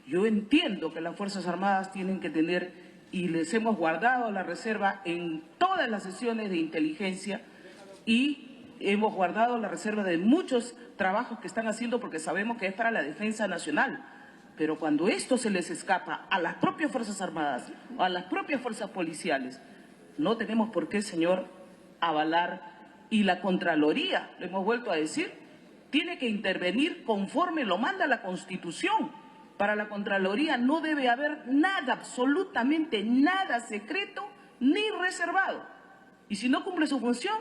K: yo entiendo que las Fuerzas Armadas tienen que tener, y les hemos guardado la reserva en todas las sesiones de inteligencia, y hemos guardado la reserva de muchos trabajos que están haciendo porque sabemos que es para la defensa nacional. Pero cuando esto se les escapa a las propias Fuerzas Armadas o a las propias fuerzas policiales, no tenemos por qué, señor, avalar. Y la Contraloría, lo hemos vuelto a decir, tiene que intervenir conforme lo manda la Constitución. Para la Contraloría no debe haber nada, absolutamente nada secreto ni reservado. Y si no cumple su función,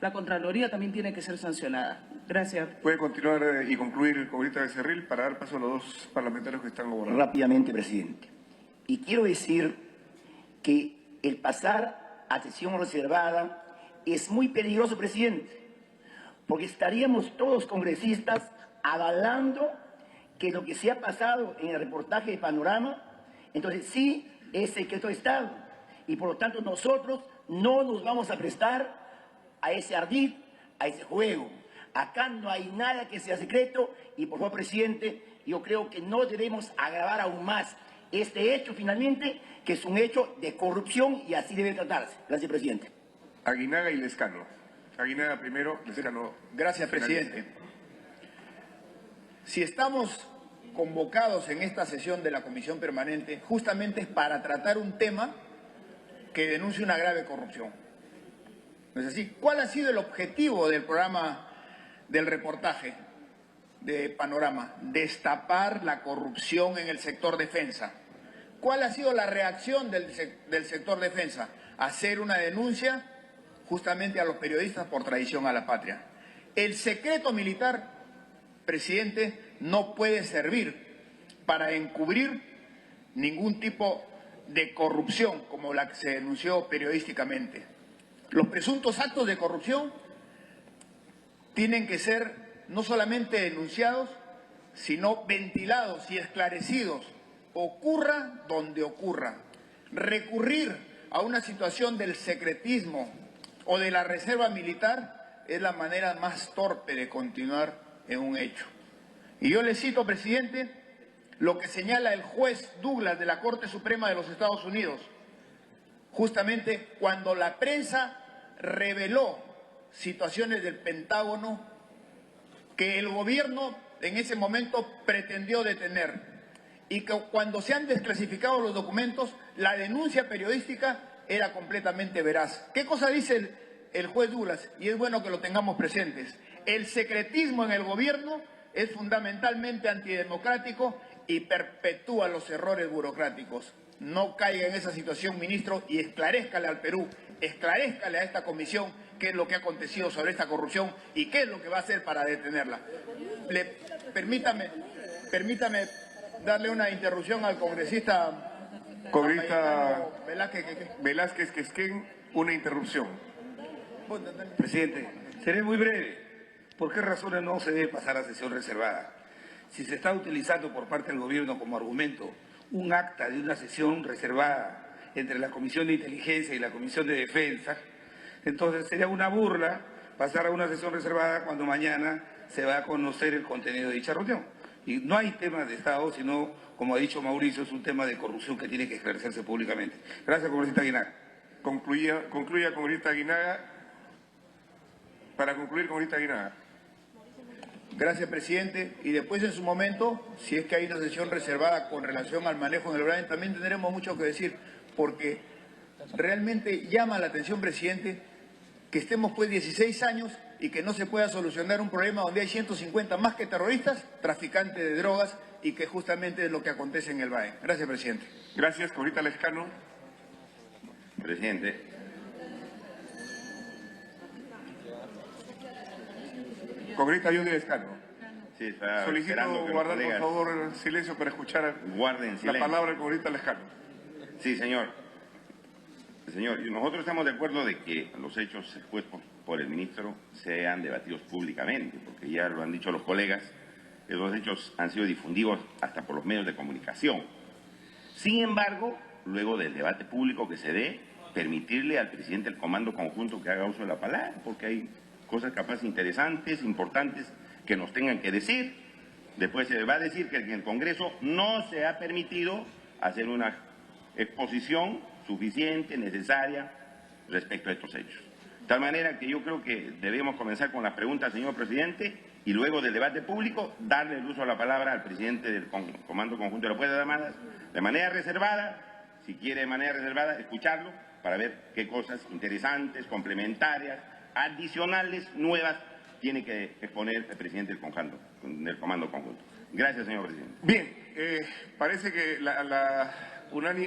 K: la Contraloría también tiene que ser sancionada. Gracias.
C: Puede continuar y concluir, congresista Becerril, para dar paso a los dos parlamentarios que están abordando.
J: Rápidamente, presidente. Y quiero decir que el pasar a sesión reservada es muy peligroso, presidente, porque estaríamos todos congresistas avalando que lo que se ha pasado en el reportaje de Panorama, entonces sí es secreto de Estado. Y por lo tanto nosotros no nos vamos a prestar a ese ardid, a ese juego. Acá no hay nada que sea secreto y por favor, presidente, yo creo que no debemos agravar aún más este hecho finalmente, que es un hecho de corrupción y así debe tratarse. Gracias, presidente.
C: Aguinaga y Lescano. Aguinaga primero, Lescano.
L: Gracias, presidente. Si estamos convocados en esta sesión de la Comisión Permanente, justamente es para tratar un tema que denuncia una grave corrupción. ¿No es así? ¿Cuál ha sido el objetivo del programa del reportaje de Panorama? Destapar la corrupción en el sector defensa. ¿Cuál ha sido la reacción del sector defensa? Hacer una denuncia justamente a los periodistas por traición a la patria. El secreto militar, presidente, no puede servir para encubrir ningún tipo de corrupción como la que se denunció periodísticamente. Los presuntos actos de corrupción tienen que ser no solamente denunciados, sino ventilados y esclarecidos, ocurra donde ocurra. Recurrir a una situación del secretismo o de la reserva militar es la manera más torpe de continuar en un hecho. Y yo le cito, presidente, lo que señala el juez Douglas de la Corte Suprema de los Estados Unidos, justamente cuando la prensa reveló situaciones del Pentágono que el gobierno en ese momento pretendió detener y que cuando se han desclasificado los documentos, la denuncia periodística era completamente veraz. ¿Qué cosa dice el juez Douglas? Y es bueno que lo tengamos presentes. El secretismo en el gobierno es fundamentalmente antidemocrático y perpetúa los errores burocráticos. No caiga en esa situación, ministro, y esclarezcale al Perú, esclarezcale a esta comisión qué es lo que ha acontecido sobre esta corrupción y qué es lo que va a hacer para detenerla. Permítame darle una interrupción al congresista
C: Velázquez Quesquén, una interrupción.
M: Presidente, seré muy breve. ¿Por qué razones no se debe pasar a sesión reservada? Si se está utilizando por parte del gobierno como argumento un acta de una sesión reservada entre la Comisión de Inteligencia y la Comisión de Defensa, entonces sería una burla pasar a una sesión reservada cuando mañana se va a conocer el contenido de dicha reunión. Y no hay tema de Estado, sino, como ha dicho Mauricio, es un tema de corrupción que tiene que esclarecerse públicamente. Gracias, congresista Aguinaga.
C: Concluya, congresista Aguinaga. Para concluir, congresista Aguinaga.
L: Gracias, presidente. Y después, en su momento, si es que hay una sesión reservada con relación al manejo del horario, también tendremos mucho que decir, porque realmente llama la atención, presidente, que estemos pues 16 años y que no se pueda solucionar un problema donde hay 150 más que terroristas, traficantes de drogas, y que justamente es lo que acontece en el BAE. Gracias, presidente.
C: Gracias, congresista Lescano.
N: Presidente.
C: Congresista Johnny Lescano.
N: Sí,
C: solicito guardar, por favor, silencio para escuchar la palabra del congresista Lescano.
N: Sí, señor. Señor, nosotros estamos de acuerdo de que los hechos expuestos por el ministro sean debatidos públicamente, porque ya lo han dicho los colegas, esos hechos han sido difundidos hasta por los medios de comunicación. Sin embargo, luego del debate público que se dé, permitirle al presidente del Comando Conjunto que haga uso de la palabra, porque hay cosas capaz interesantes, importantes, que nos tengan que decir. Después se va a decir que en el Congreso no se ha permitido hacer una exposición suficiente, necesaria, respecto a estos hechos. De tal manera que yo creo que debemos comenzar con las preguntas, señor presidente, y luego del debate público, darle el uso de la palabra al presidente del Comando Conjunto de las Fuerzas Armadas, de manera reservada, si quiere de manera reservada, escucharlo, para ver qué cosas interesantes, complementarias, adicionales, nuevas, tiene que exponer el presidente del Comando Conjunto. Gracias, señor presidente.
C: Bien, parece que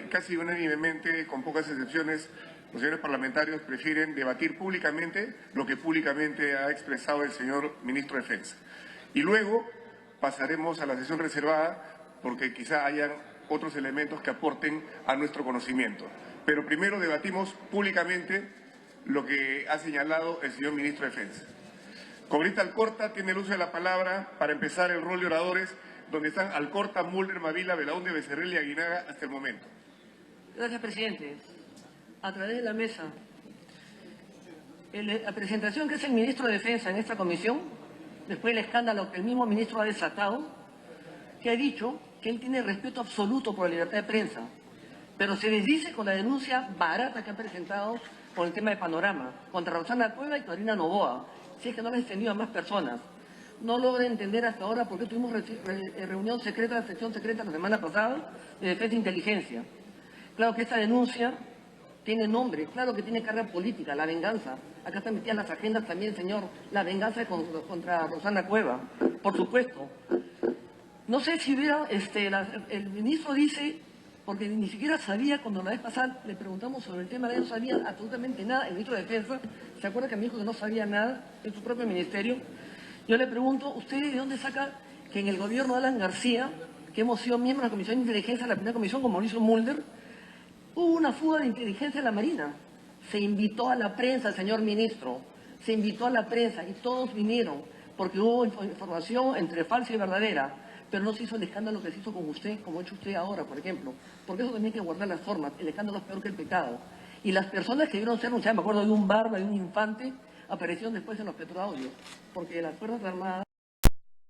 C: casi unánimemente, con pocas excepciones, los señores parlamentarios prefieren debatir públicamente lo que públicamente ha expresado el señor ministro de Defensa. Y luego pasaremos a la sesión reservada porque quizá hayan otros elementos que aporten a nuestro conocimiento. Pero primero debatimos públicamente lo que ha señalado el señor ministro de Defensa. Congresista Alcorta tiene el uso de la palabra para empezar el rol de oradores, donde están Alcorta, Mulder, Mavila, Belaúnde, Becerril y Aguinaga hasta el momento.
E: Gracias, presidente. A través de la mesa, la presentación que hace el ministro de Defensa en esta comisión, después del escándalo que el mismo ministro ha desatado, que ha dicho que él tiene respeto absoluto por la libertad de prensa, pero se desdice con la denuncia barata que han presentado con el tema de Panorama, contra Rosana Cueva y Carolina Noboa, si es que no le han extendido a más personas. No logro entender hasta ahora por qué tuvimos reunión secreta, sección secreta la semana pasada de Defensa e Inteligencia. Claro que esta denuncia tiene nombre, claro que tiene carga política, la venganza. Acá están metidas las agendas también, señor, la venganza contra Rosana Cueva, por supuesto. No sé si hubiera, el ministro dice, porque ni siquiera sabía, cuando la vez pasada le preguntamos sobre el tema, no sabía absolutamente nada, el ministro de Defensa, ¿se acuerda que me dijo que no sabía nada en su propio ministerio? Yo le pregunto, ¿usted de dónde saca que en el gobierno de Alan García, que hemos sido miembros de la Comisión de Inteligencia, la primera comisión con Mauricio Mulder, hubo una fuga de inteligencia de la Marina? Se invitó a la prensa, señor ministro, se invitó a la prensa y todos vinieron, porque hubo información entre falsa y verdadera, pero no se hizo el escándalo que se hizo con usted, como ha hecho usted ahora, por ejemplo, porque eso también hay que guardar las formas, el escándalo es peor que el pecado. Y las personas que vieron ser anunciadas, me acuerdo de un barba, de un infante, aparecieron después en los petroaudios, porque las Fuerzas Armadas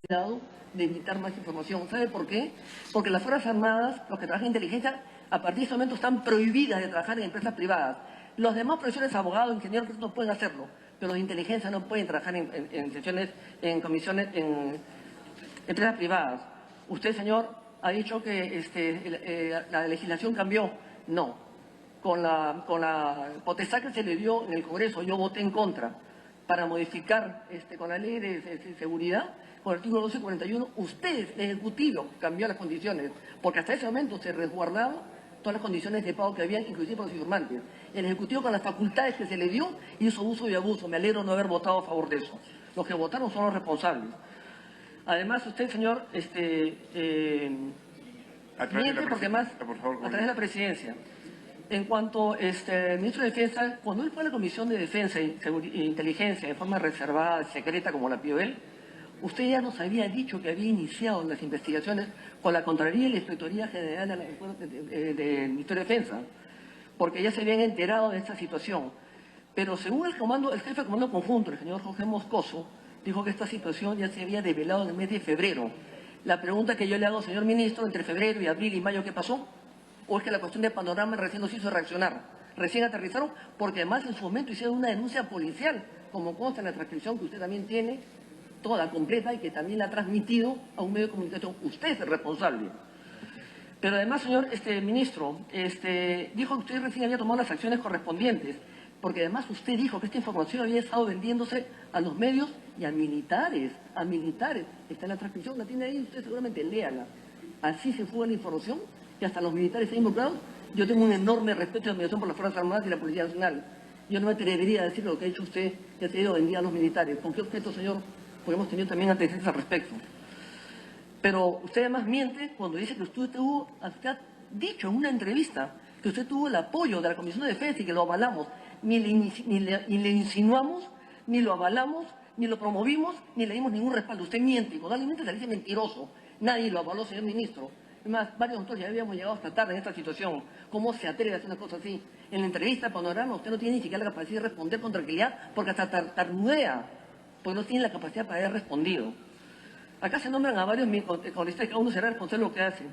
E: han de evitar más información. ¿Sabe por qué? Porque las Fuerzas Armadas, los que trabajan en inteligencia, a partir de este momento están prohibidas de trabajar en empresas privadas. Los demás profesores, abogados, ingenieros, no pueden hacerlo, pero los de inteligencia no pueden trabajar en sesiones, en comisiones, en empresas privadas. Usted, señor, ha dicho que la legislación cambió. No. Con la potestad que se le dio en el Congreso, yo voté en contra para modificar con la ley de seguridad, con el artículo 1241, usted, el Ejecutivo, cambió las condiciones, porque hasta ese momento se resguardaban todas las condiciones de pago que habían, inclusive por los informantes. El Ejecutivo, con las facultades que se le dio, hizo uso y abuso. Me alegro no haber votado a favor de eso. Los que votaron son los responsables. Además, usted, señor, miente porque más, a través de la presidencia. En cuanto al ministro de Defensa, cuando él fue a la Comisión de Defensa e Inteligencia de forma reservada, secreta, como la pidió él, usted ya nos había dicho que había iniciado las investigaciones con la Contraloría y la Inspectoría General del Ministerio de Defensa, porque ya se habían enterado de esta situación. Pero según el jefe de Comando Conjunto, el señor Jorge Moscoso, dijo que esta situación ya se había develado en el mes de febrero. La pregunta que yo le hago, señor ministro, entre febrero y abril y mayo, ¿qué pasó? ¿O es que la cuestión de Panorama recién nos hizo reaccionar? Recién aterrizaron, porque además en su momento hicieron una denuncia policial, como consta en la transcripción que usted también tiene, toda completa, y que también la ha transmitido a un medio de comunicación. Usted es el responsable. Pero además, señor ministro, dijo que usted recién había tomado las acciones correspondientes, porque además usted dijo que esta información había estado vendiéndose a los medios y a militares, Está en la transcripción, la tiene ahí, usted seguramente léala. Así se fue la información y hasta los militares se han involucrado. Yo tengo un enorme respeto y admiración por las Fuerzas Armadas y la Policía Nacional. Yo no me atrevería a decir lo que ha hecho usted, que ha sido vendida a los militares. ¿Con qué objeto, señor? Porque hemos tenido también antecedentes al respecto. Pero usted además miente cuando dice que usted ha dicho en una entrevista que usted tuvo el apoyo de la Comisión de Defensa y que lo avalamos. Ni le insinuamos, ni lo avalamos, ni lo promovimos, ni le dimos ningún respaldo. Usted miente y totalmente se dice mentiroso. Nadie lo avaló, señor ministro. Además, varios de nosotros ya habíamos llegado hasta tarde en esta situación. ¿Cómo se atreve a hacer una cosa así? En la entrevista Panorama usted no tiene ni siquiera la capacidad de responder con tranquilidad porque hasta tartamudea, porque no tiene la capacidad para haber respondido. Acá se nombran a varios congresistas, cada uno será responsable de lo que hace.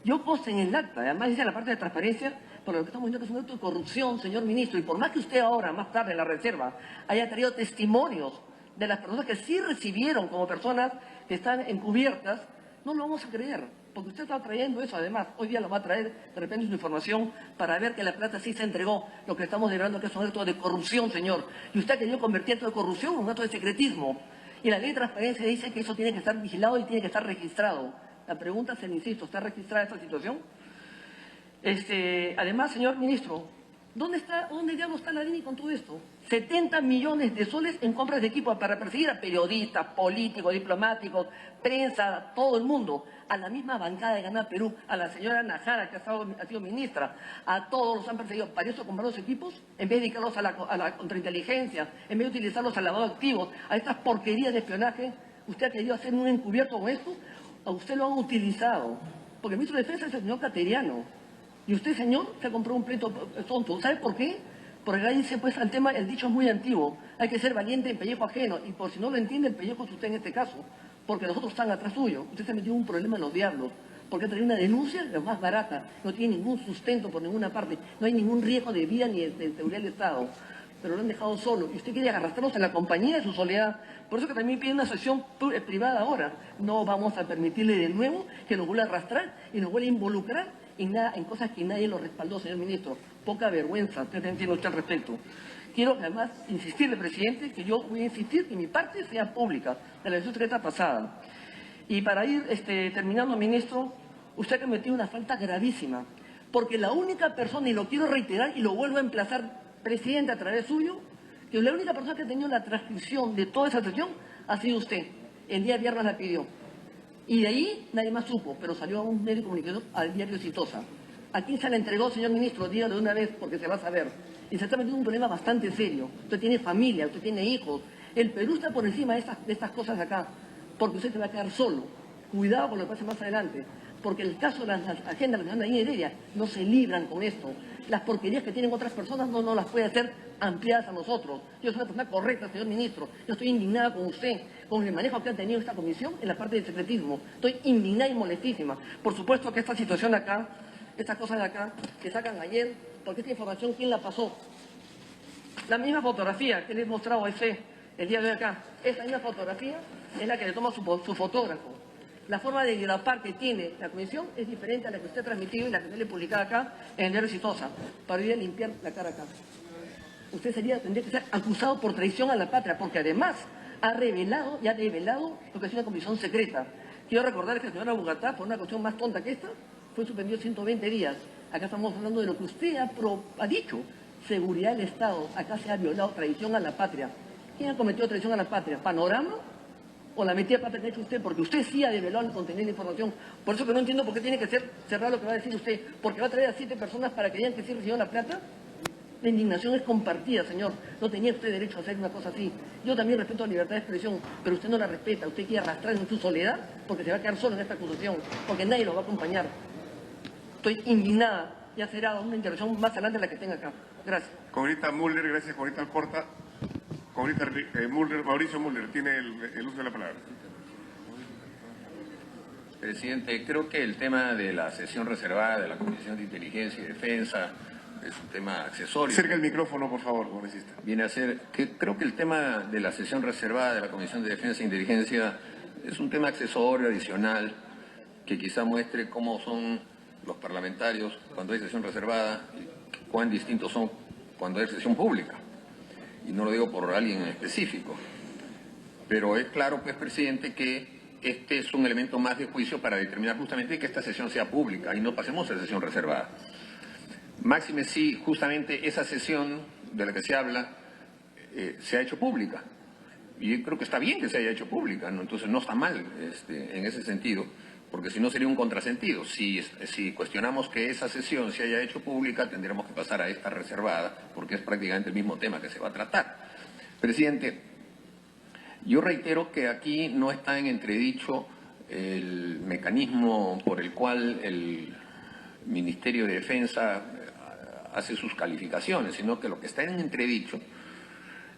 E: Yo consta en el acta, además dice la parte de transparencia, pero lo que estamos viendo que es un acto de corrupción, señor ministro, y por más que usted ahora, más tarde en la reserva, haya traído testimonios de las personas que sí recibieron como personas que están encubiertas, no lo vamos a creer, porque usted está trayendo eso, además, hoy día lo va a traer de repente su información para ver que la plata sí se entregó, lo que estamos librando que es un acto de corrupción, señor, y usted ha querido convertir acto de corrupción en un acto de secretismo, y la ley de transparencia dice que eso tiene que estar vigilado y tiene que estar registrado. La pregunta se le insisto, ¿está registrada esta situación? Además, señor ministro, ¿dónde diablos está la DINI con todo esto? 70 millones de soles en compras de equipo para perseguir a periodistas, políticos, diplomáticos, prensa, todo el mundo. A la misma bancada de Gana Perú, a la señora Najara, que ha sido ministra, a todos los han perseguido. ¿Para eso comprar los equipos? En vez de dedicarlos a la contrainteligencia, en vez de utilizarlos al lavado de activos, a estas porquerías de espionaje, ¿usted ha querido hacer un encubierto con esto? A usted lo han utilizado. Porque el ministro de Defensa es el señor Cateriano. Y usted, señor, se ha comprado un pleito tonto. ¿Sabe por qué? Porque acá dice, pues, al tema, el dicho es muy antiguo. Hay que ser valiente en pellejo ajeno. Y por si no lo entiende, el pellejo es usted en este caso. Porque nosotros están atrás suyo. Usted se ha metido en un problema de los diablos. Porque ha traído una denuncia de lo más barata. No tiene ningún sustento por ninguna parte. No hay ningún riesgo de vida ni de seguridad del Estado. Pero lo han dejado solo. Y usted quiere arrastrarnos en la compañía de su soledad. Por eso que también pide una sesión privada ahora. No vamos a permitirle de nuevo que nos vuelva a arrastrar y nos vuelva a involucrar en cosas que nadie lo respaldó, señor ministro. Poca vergüenza, usted tiene usted al respecto. Quiero además insistirle, presidente, que yo voy a insistir que mi parte sea pública de la elección secreta pasada. Y para ir terminando, ministro, usted ha cometido una falta gravísima, porque la única persona, y lo quiero reiterar y lo vuelvo a emplazar, presidente, a través suyo, que la única persona que ha tenido la transcripción de toda esa sesión ha sido usted. El día viernes la pidió. Y de ahí nadie más supo, pero salió a un medio de comunicación, al diario Exitosa. ¿A quién se la entregó, señor ministro? Dígalo de una vez, porque se va a saber. Y se está metiendo en un problema bastante serio. Usted tiene familia, usted tiene hijos. El Perú está por encima de estas cosas de acá, porque usted se va a quedar solo. Cuidado con lo que pase más adelante, porque el caso de las agendas de la señora Heredia no se libran con esto. Las porquerías que tienen otras personas no las puede hacer ampliadas a nosotros. Yo soy una persona correcta, señor ministro. Yo estoy indignada con usted, con el manejo que ha tenido esta comisión en la parte del secretismo. Estoy indignada y molestísima. Por supuesto que esta situación de acá, estas cosas de acá, que sacan ayer, porque esta información, ¿quién la pasó? La misma fotografía que les he mostrado a ese el día de hoy acá. Esta misma fotografía es la que le toma su fotógrafo. La forma de grapar que tiene la comisión es diferente a la que usted ha transmitido y la que usted le publicaba acá en el diario Exitosa, para ir a limpiar la cara acá. Usted tendría que ser acusado por traición a la patria, porque además ha revelado y ha develado lo que es una comisión secreta. Quiero recordar que el señor Bogotá, por una cuestión más tonta que esta, fue suspendido 120 días. Acá estamos hablando de lo que usted ha dicho, seguridad del Estado. Acá se ha violado traición a la patria. ¿Quién ha cometido traición a la patria? ¿Panorama? ¿O la metida pata que ha hecho usted? Porque usted sí ha develado el contenido de información. Por eso que no entiendo por qué tiene que ser cerrado lo que va a decir usted. Porque va a traer a 7 personas para que digan que sí recibió la plata. La indignación es compartida, señor. No tenía usted derecho a hacer una cosa así. Yo también respeto la libertad de expresión, pero usted no la respeta. Usted quiere arrastrar en su soledad porque se va a quedar solo en esta acusación, porque nadie lo va a acompañar. Estoy indignada. Ya será una intervención más adelante de la que tenga acá. Gracias.
C: Congresista Müller, gracias, congresista Alcorta. Congresista Mauricio Müller tiene el uso de la palabra.
F: Presidente, creo que el tema de la sesión reservada de la Comisión de Inteligencia y Defensa es un tema accesorio.
C: Cerca el micrófono, por favor, congresista.
F: Viene a ser, creo que el tema de la sesión reservada de la Comisión de Defensa e Inteligencia es un tema accesorio, adicional, que quizá muestre cómo son los parlamentarios cuando hay sesión reservada y cuán distintos son cuando hay sesión pública. Y no lo digo por alguien en específico. Pero es claro, pues, presidente, que este es un elemento más de juicio para determinar justamente que esta sesión sea pública y no pasemos a sesión reservada. Máxime si justamente esa sesión de la que se habla se ha hecho pública. Y creo que está bien que se haya hecho pública, ¿no? Entonces no está mal en ese sentido, porque si no sería un contrasentido. Si cuestionamos que esa sesión se haya hecho pública, tendremos que pasar a esta reservada, porque es prácticamente el mismo tema que se va a tratar. Presidente, yo reitero que aquí no está en entredicho el mecanismo por el cual el Ministerio de Defensa hace sus calificaciones, sino que lo que está en entredicho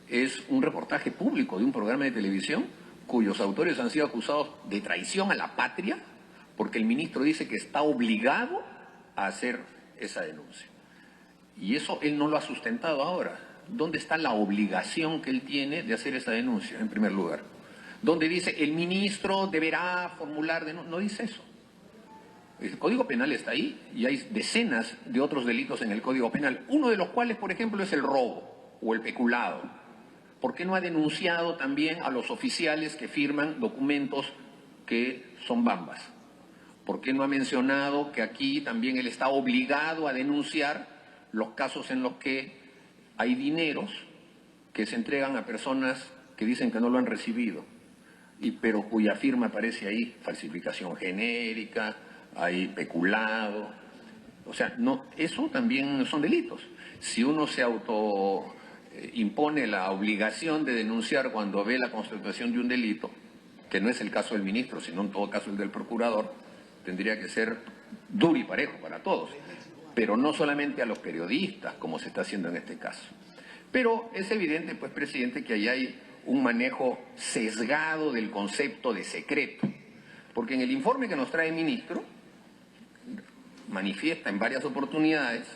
F: es un reportaje público de un programa de televisión cuyos autores han sido acusados de traición a la patria porque el ministro dice que está obligado a hacer esa denuncia. Y eso él no lo ha sustentado ahora. ¿Dónde está la obligación que él tiene de hacer esa denuncia, en primer lugar? ¿Dónde dice el ministro deberá formular denuncia? No dice eso. El Código Penal está ahí y hay decenas de otros delitos en el Código Penal, uno de los cuales, por ejemplo, es el robo o el peculado. ¿Por qué no ha denunciado también a los oficiales que firman documentos que son bambas? ¿Por qué no ha mencionado que aquí también él está obligado a denunciar los casos en los que hay dineros que se entregan a personas que dicen que no lo han recibido, pero cuya firma aparece ahí, falsificación genérica, hay peculado? O sea, no, eso también son delitos. Si uno se impone la obligación de denunciar cuando ve la constatación de un delito, que no es el caso del ministro, sino en todo caso el del procurador, tendría que ser duro y parejo para todos, pero no solamente a los periodistas, como se está haciendo en este caso. Pero es evidente, pues, presidente, que ahí hay un manejo sesgado del concepto de secreto, porque en el informe que nos trae el ministro manifiesta en varias oportunidades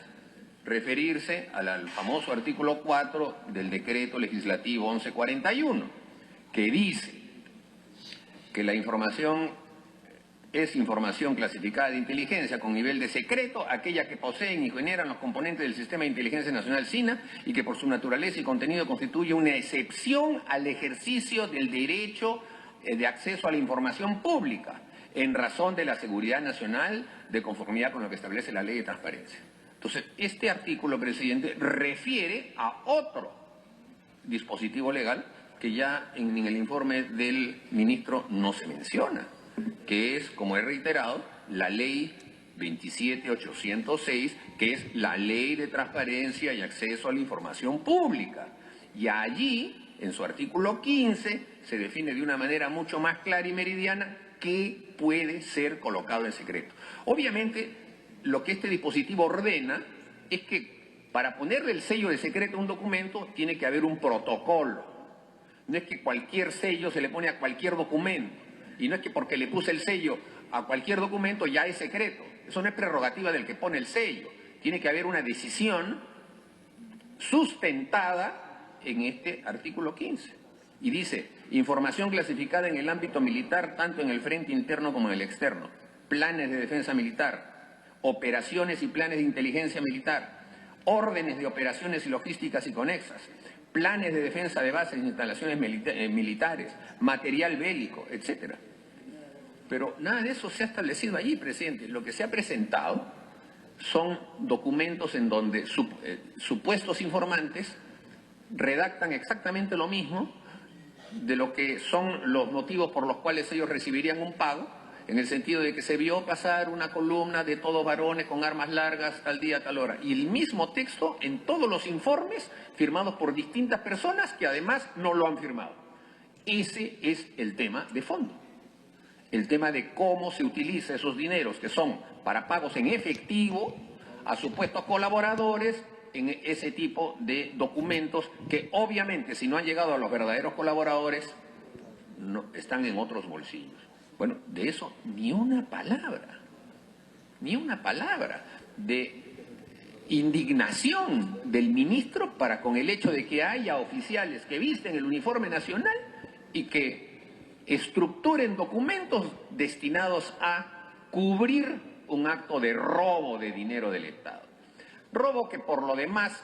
F: referirse al famoso artículo 4 del decreto legislativo 1141, que dice que la información es información clasificada de inteligencia con nivel de secreto, aquella que poseen y generan los componentes del Sistema de Inteligencia Nacional SINA y que por su naturaleza y contenido constituye una excepción al ejercicio del derecho de acceso a la información pública en razón de la seguridad nacional de conformidad con lo que establece la Ley de Transparencia. Entonces, este artículo, presidente, refiere a otro dispositivo legal que ya en el informe del ministro no se menciona, que es, como he reiterado, la Ley 27806, que es la Ley de Transparencia y Acceso a la Información Pública. Y allí, en su artículo 15, se define de una manera mucho más clara y meridiana qué puede ser colocado en secreto. Obviamente, lo que este dispositivo ordena es que para ponerle el sello de secreto a un documento tiene que haber un protocolo. No es que cualquier sello se le pone a cualquier documento. Y no es que porque le puse el sello a cualquier documento ya es secreto. Eso no es prerrogativa del que pone el sello. Tiene que haber una decisión sustentada en este artículo 15. Y dice, información clasificada en el ámbito militar, tanto en el frente interno como en el externo. Planes de defensa militar, operaciones y planes de inteligencia militar, órdenes de operaciones y logísticas y conexas, planes de defensa de bases e instalaciones militares, material bélico, etcétera. Pero nada de eso se ha establecido allí, presidente. Lo que se ha presentado son documentos en donde supuestos informantes redactan exactamente lo mismo de lo que son los motivos por los cuales ellos recibirían un pago, en el sentido de que se vio pasar una columna de todos varones con armas largas tal día, tal hora. Y el mismo texto en todos los informes firmados por distintas personas que además no lo han firmado. Ese es el tema de fondo. El tema de cómo se utiliza esos dineros que son para pagos en efectivo a supuestos colaboradores en ese tipo de documentos que obviamente si no han llegado a los verdaderos colaboradores no, están en otros bolsillos. Bueno, de eso ni una palabra de indignación del ministro para con el hecho de que haya oficiales que visten el uniforme nacional y que estructuren documentos destinados a cubrir un acto de robo de dinero del Estado. Robo que por lo demás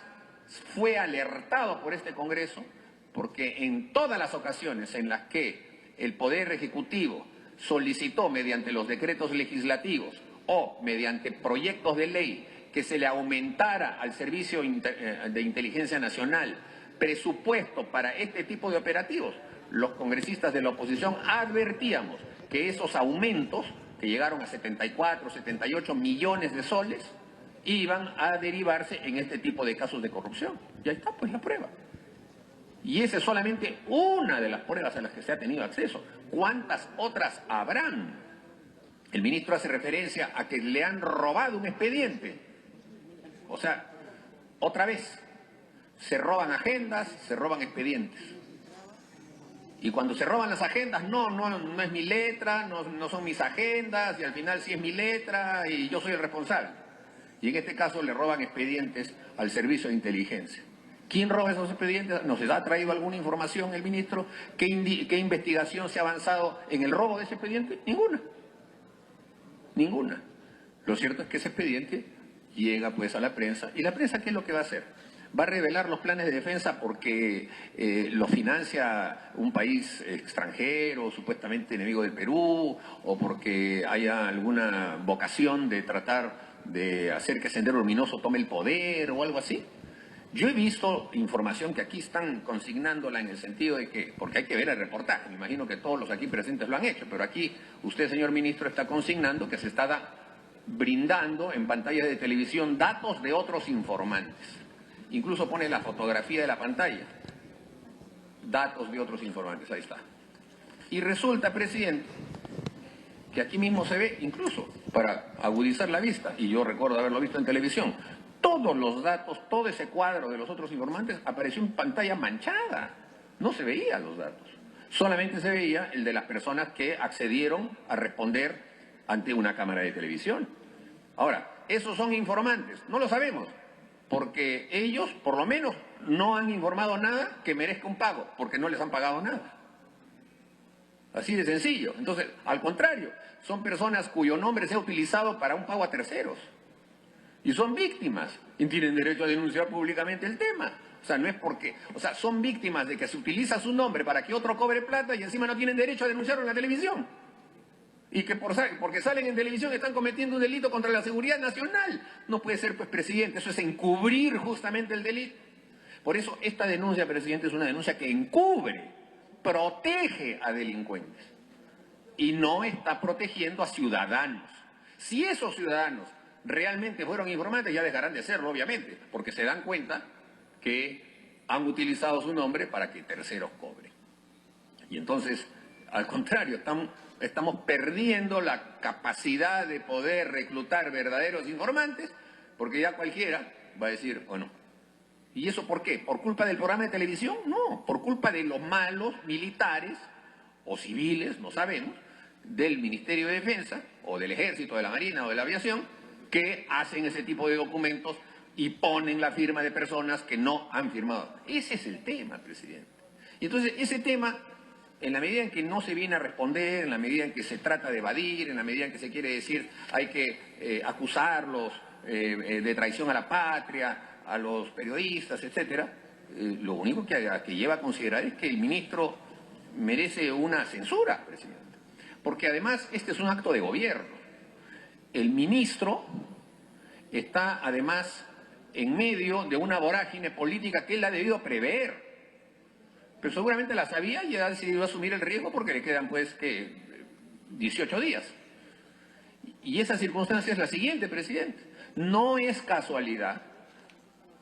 F: fue alertado por este Congreso, porque en todas las ocasiones en las que el Poder Ejecutivo solicitó mediante los decretos legislativos o mediante proyectos de ley que se le aumentara al Servicio de Inteligencia Nacional presupuesto para este tipo de operativos, los congresistas de la oposición advertíamos que esos aumentos, que llegaron a 74, 78 millones de soles, iban a derivarse en este tipo de casos de corrupción. Y ahí está pues la prueba. Y esa es solamente una de las pruebas a las que se ha tenido acceso. ¿Cuántas otras habrán? El ministro hace referencia a que le han robado un expediente. O sea, otra vez, se roban agendas, se roban expedientes. Y cuando se roban las agendas, no es mi letra, no son mis agendas, y al final sí es mi letra y yo soy el responsable. Y en este caso le roban expedientes al Servicio de Inteligencia. ¿Quién roba esos expedientes? ¿Nos ha traído alguna información el ministro? ¿Qué investigación se ha avanzado en el robo de ese expediente? Ninguna. Lo cierto es que ese expediente llega pues a la prensa. ¿Y la prensa qué es lo que va a hacer? ¿Va a revelar los planes de defensa porque lo financia un país extranjero, supuestamente enemigo del Perú, o porque haya alguna vocación de tratar de hacer que Sendero Luminoso tome el poder o algo así? Yo he visto información que aquí están consignándola en el sentido de que, porque hay que ver el reportaje, me imagino que todos los aquí presentes lo han hecho, pero aquí usted, señor ministro, está consignando que se está brindando en pantallas de televisión datos de otros informantes. Incluso pone la fotografía de la pantalla. Datos de otros informantes, ahí está. Y resulta, presidente, que aquí mismo se ve, incluso para agudizar la vista, y yo recuerdo haberlo visto en televisión, todos los datos, todo ese cuadro de los otros informantes apareció en pantalla manchada. No se veían los datos. Solamente se veía el de las personas que accedieron a responder ante una cámara de televisión. Ahora, ¿esos son informantes? No lo sabemos, porque ellos, por lo menos, no han informado nada que merezca un pago, porque no les han pagado nada. Así de sencillo. Entonces, al contrario, son personas cuyo nombre se ha utilizado para un pago a terceros. Y son víctimas y tienen derecho a denunciar públicamente el tema. O sea, no es porque... O sea, son víctimas de que se utiliza su nombre para que otro cobre plata y encima no tienen derecho a denunciarlo en la televisión. Y que porque salen en televisión están cometiendo un delito contra la seguridad nacional. No puede ser, pues, presidente. Eso es encubrir justamente el delito. Por eso esta denuncia, presidente, es una denuncia que encubre, protege a delincuentes. Y no está protegiendo a ciudadanos. Si esos ciudadanos realmente fueron informantes, ya dejarán de serlo, obviamente, porque se dan cuenta que han utilizado su nombre para que terceros cobren. Y entonces, al contrario, estamos perdiendo la capacidad de poder reclutar verdaderos informantes, porque ya cualquiera va a decir, bueno, ¿y eso por qué? ¿Por culpa del programa de televisión? No, por culpa de los malos militares o civiles, no sabemos, del Ministerio de Defensa, o del Ejército, de la Marina o de la Aviación, que hacen ese tipo de documentos y ponen la firma de personas que no han firmado. Ese es el tema, presidente. Y entonces ese tema, en la medida en que no se viene a responder, en la medida en que se trata de evadir, en la medida en que se quiere decir hay que acusarlos de traición a la patria, a los periodistas, etcétera, lo único que lleva a considerar es que el ministro merece una censura, presidente. Porque además este es un acto de gobierno. El ministro está además en medio de una vorágine política que él ha debido prever. Pero seguramente la sabía y ha decidido asumir el riesgo porque le quedan pues que 18 días. Y esa circunstancia es la siguiente, presidente. No es casualidad,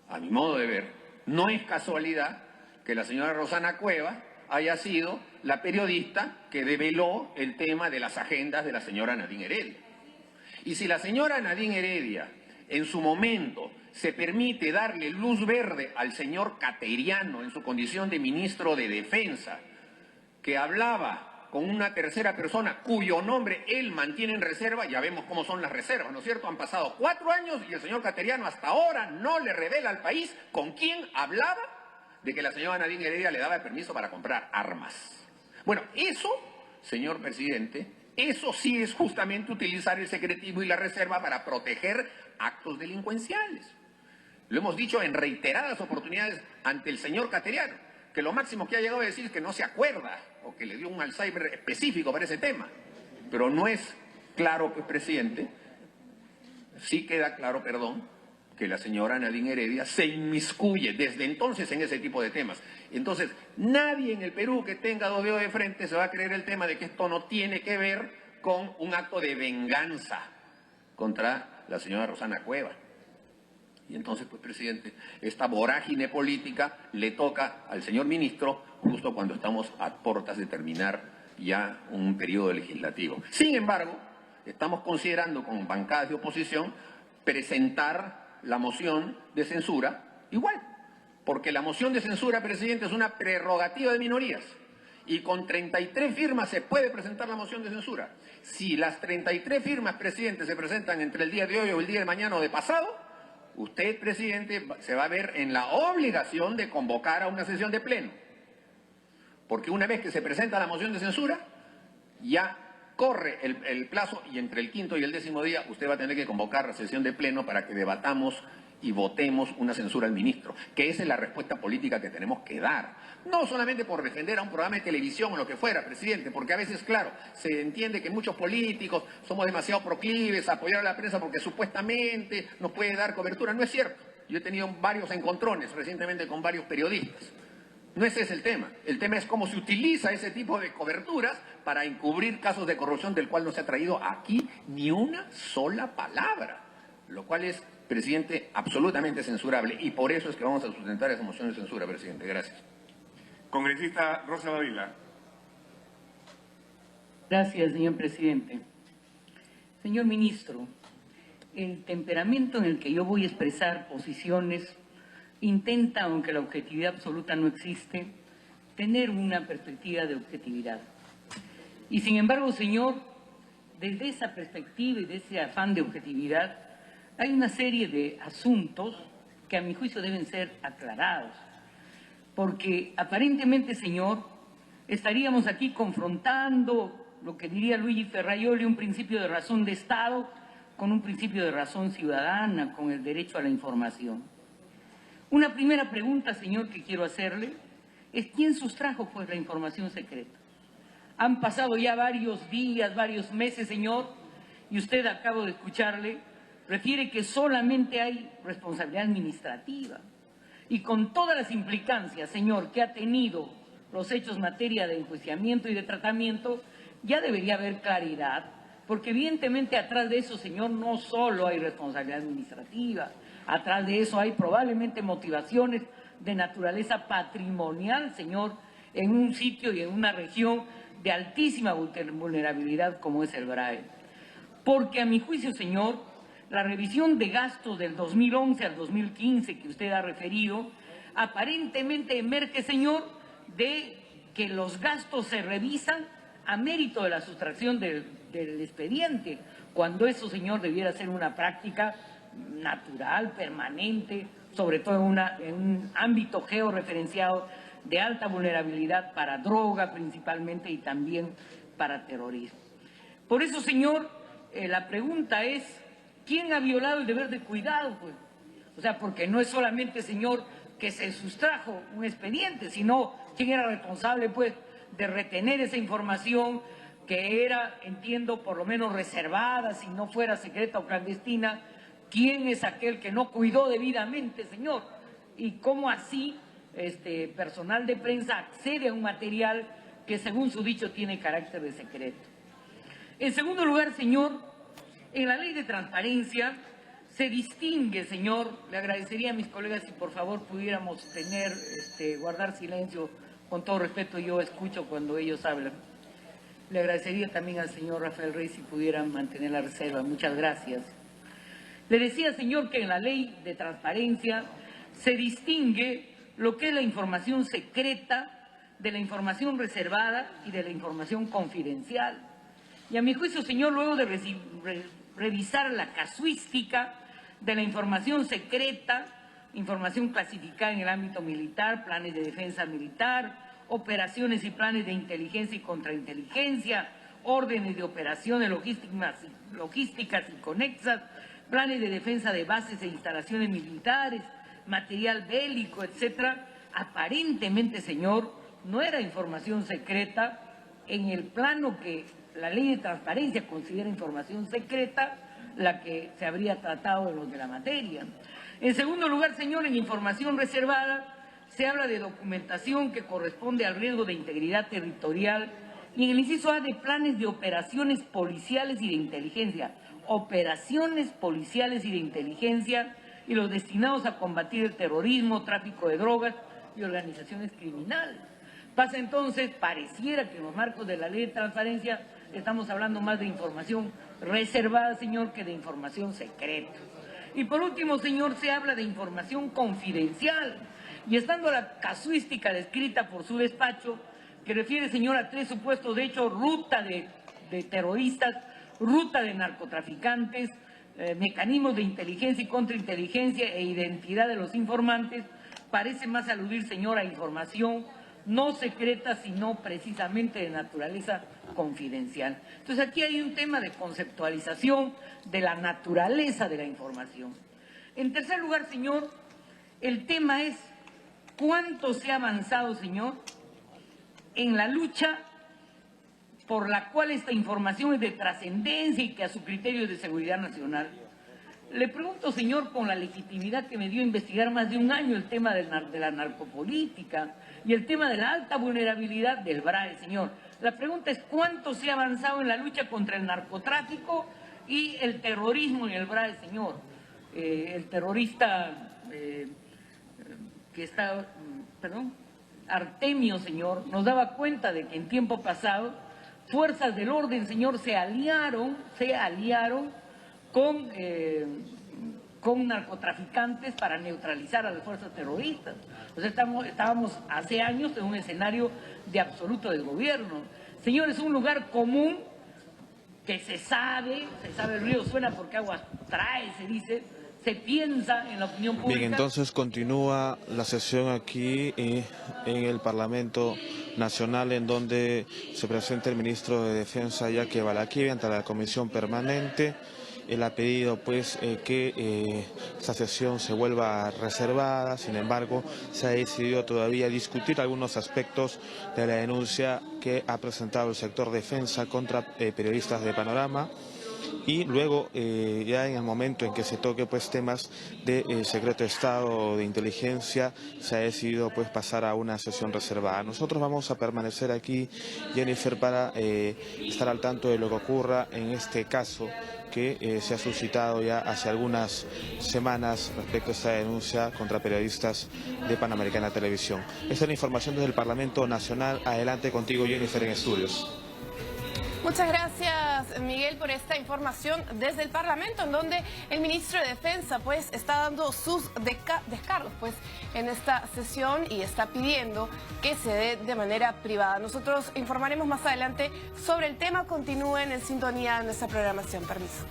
F: a mi modo de ver, no es casualidad que la señora Rosana Cuevas haya sido la periodista que develó el tema de las agendas de la señora Nadine Heredia. Y si la señora Nadine Heredia, en su momento, se permite darle luz verde al señor Cateriano en su condición de ministro de Defensa, que hablaba con una tercera persona cuyo nombre él mantiene en reserva, ya vemos cómo son las reservas, ¿no es cierto? Han pasado 4 años y el señor Cateriano hasta ahora no le revela al país con quién hablaba de que la señora Nadine Heredia le daba el permiso para comprar armas. Bueno, eso, señor presidente, eso sí es justamente utilizar el secretismo y la reserva para proteger actos delincuenciales. Lo hemos dicho en reiteradas oportunidades ante el señor Cateriano, que lo máximo que ha llegado a decir es que no se acuerda o que le dio un Alzheimer específico para ese tema. Pero no es claro, pues, presidente, sí queda claro, perdón, que la señora Nadine Heredia se inmiscuye desde entonces en ese tipo de temas. Entonces, nadie en el Perú que tenga 2 dedos de frente se va a creer el tema de que esto no tiene que ver con un acto de venganza contra la señora Rosana Cueva. Y entonces, pues, presidente, esta vorágine política le toca al señor ministro justo cuando estamos a puertas de terminar ya un periodo legislativo. Sin embargo, estamos considerando con bancadas de oposición presentar la moción de censura igual, porque la moción de censura, presidente, es una prerrogativa de minorías. Y con 33 firmas se puede presentar la moción de censura. Si las 33 firmas, presidente, se presentan entre el día de hoy o el día de mañana o de pasado, usted, presidente, se va a ver en la obligación de convocar a una sesión de pleno. Porque una vez que se presenta la moción de censura, ya corre el plazo y entre el 5º y el 10º día usted va a tener que convocar la sesión de pleno para que debatamos y votemos una censura al ministro, que esa es la respuesta política que tenemos que dar. No solamente por defender a un programa de televisión o lo que fuera, presidente, porque a veces, claro, se entiende que muchos políticos somos demasiado proclives a apoyar a la prensa porque supuestamente nos puede dar cobertura. No es cierto. Yo he tenido varios encontrones recientemente con varios periodistas. No ese es el tema. El tema es cómo se utiliza ese tipo de coberturas para encubrir casos de corrupción del cual no se ha traído aquí ni una sola palabra, lo cual es, presidente, absolutamente censurable, y por eso es que vamos a sustentar esa moción de censura, presidente. Gracias.
O: Congresista Rosa Dávila.
P: Gracias, señor presidente. Señor ministro, el temperamento en el que yo voy a expresar posiciones intenta, aunque la objetividad absoluta no existe, tener una perspectiva de objetividad. Y sin embargo, señor, desde esa perspectiva y de ese afán de objetividad, hay una serie de asuntos que a mi juicio deben ser aclarados. Porque aparentemente, señor, estaríamos aquí confrontando lo que diría Luigi Ferraioli, un principio de razón de Estado con un principio de razón ciudadana, con el derecho a la información. Una primera pregunta, señor, que quiero hacerle es ¿quién sustrajo, pues, la información secreta? Han pasado ya varios días, varios meses, señor, y usted, acabo de escucharle, refiere que solamente hay responsabilidad administrativa. Y con todas las implicancias, señor, que ha tenido los hechos en materia de enjuiciamiento y de tratamiento, ya debería haber claridad, porque evidentemente atrás de eso, señor, no solo hay responsabilidad administrativa, atrás de eso hay probablemente motivaciones de naturaleza patrimonial, señor, en un sitio y en una región de altísima vulnerabilidad como es el BRAE. Porque a mi juicio, señor, la revisión de gastos del 2011 al 2015 que usted ha referido, aparentemente emerge, señor, de que los gastos se revisan a mérito de la sustracción del expediente, cuando eso, señor, debiera ser una práctica natural, permanente, sobre todo en un ámbito georreferenciado de alta vulnerabilidad para droga principalmente y también para terrorismo. Por eso, señor, la pregunta es, ¿quién ha violado el deber de cuidado? Pues? O sea, porque no es solamente, señor, que se sustrajo un expediente, sino quién era responsable, pues, de retener esa información que era, entiendo, por lo menos reservada, si no fuera secreta o clandestina. ¿Quién es aquel que no cuidó debidamente, señor? Y cómo así personal de prensa accede a un material que, según su dicho, tiene carácter de secreto. En segundo lugar, señor, en la ley de transparencia se distingue, señor, le agradecería a mis colegas si por favor pudiéramos guardar silencio, con todo respeto yo escucho cuando ellos hablan. Le agradecería también al señor Rafael Rey si pudieran mantener la reserva. Muchas gracias. Le decía, señor, que en la ley de transparencia se distingue lo que es la información secreta de la información reservada y de la información confidencial. Y a mi juicio, señor, luego de revisar la casuística de la información secreta, información clasificada en el ámbito militar, planes de defensa militar, operaciones y planes de inteligencia y contrainteligencia, órdenes de operaciones logísticas y conexas, planes de defensa de bases e instalaciones militares, material bélico, etcétera, aparentemente, señor, no era información secreta en el plano que la ley de transparencia considera información secreta, la que se habría tratado de los de la materia. En segundo lugar, señor, en información reservada se habla de documentación que corresponde al riesgo de integridad territorial y en el inciso A de planes de operaciones policiales y de inteligencia. Operaciones policiales y de inteligencia y los destinados a combatir el terrorismo, tráfico de drogas y organizaciones criminales. Pasa entonces, pareciera que en los marcos de la ley de transparencia estamos hablando más de información reservada, señor, que de información secreta. Y por último, señor, se habla de información confidencial. Y estando la casuística descrita por su despacho, que refiere, señor, a 3 supuestos de hecho, ruta de terroristas, ruta de narcotraficantes, mecanismos de inteligencia y contrainteligencia e identidad de los informantes, parece más aludir, señor, a información no secreta, sino precisamente de naturaleza confidencial. Entonces aquí hay un tema de conceptualización de la naturaleza de la información. En tercer lugar, señor, el tema es cuánto se ha avanzado, señor, en la lucha por la cual esta información es de trascendencia y que a su criterio es de seguridad nacional. Le pregunto, señor, con la legitimidad que me dio investigar más de un año el tema de la narcopolítica y el tema de la alta vulnerabilidad del BRAE, señor. La pregunta es cuánto se ha avanzado en la lucha contra el narcotráfico y el terrorismo en el BRAE, señor. El terrorista Artemio, señor, nos daba cuenta de que en tiempo pasado fuerzas del orden, señor, se aliaron con narcotraficantes para neutralizar a las fuerzas terroristas. O sea, estábamos hace años en un escenario de absoluto desgobierno. Señor, es un lugar común que se sabe el río suena porque agua trae, se dice, se piensa en la opinión pública.
B: Bien, entonces continúa la sesión aquí en el Parlamento Nacional, en donde se presenta el ministro de Defensa, Yaqui Balaquivi, ante la Comisión Permanente. Él ha pedido pues que esta sesión se vuelva reservada. Sin embargo, se ha decidido todavía discutir algunos aspectos de la denuncia que ha presentado el sector defensa contra periodistas de Panorama. Y luego, ya en el momento en que se toque pues temas de secreto de Estado o de inteligencia, se ha decidido pues pasar a una sesión reservada. Nosotros vamos a permanecer aquí, Jennifer, para estar al tanto de lo que ocurra en este caso que se ha suscitado ya hace algunas semanas respecto a esta denuncia contra periodistas de Panamericana Televisión. Esta es la información desde el Parlamento Nacional. Adelante contigo, Jennifer, en estudios.
Q: Muchas gracias, Miguel, por esta información desde el Parlamento, en donde el ministro de Defensa pues está dando sus descargos pues en esta sesión y está pidiendo que se dé de manera privada. Nosotros informaremos más adelante sobre el tema. Continúen en sintonía de nuestra programación. Permiso.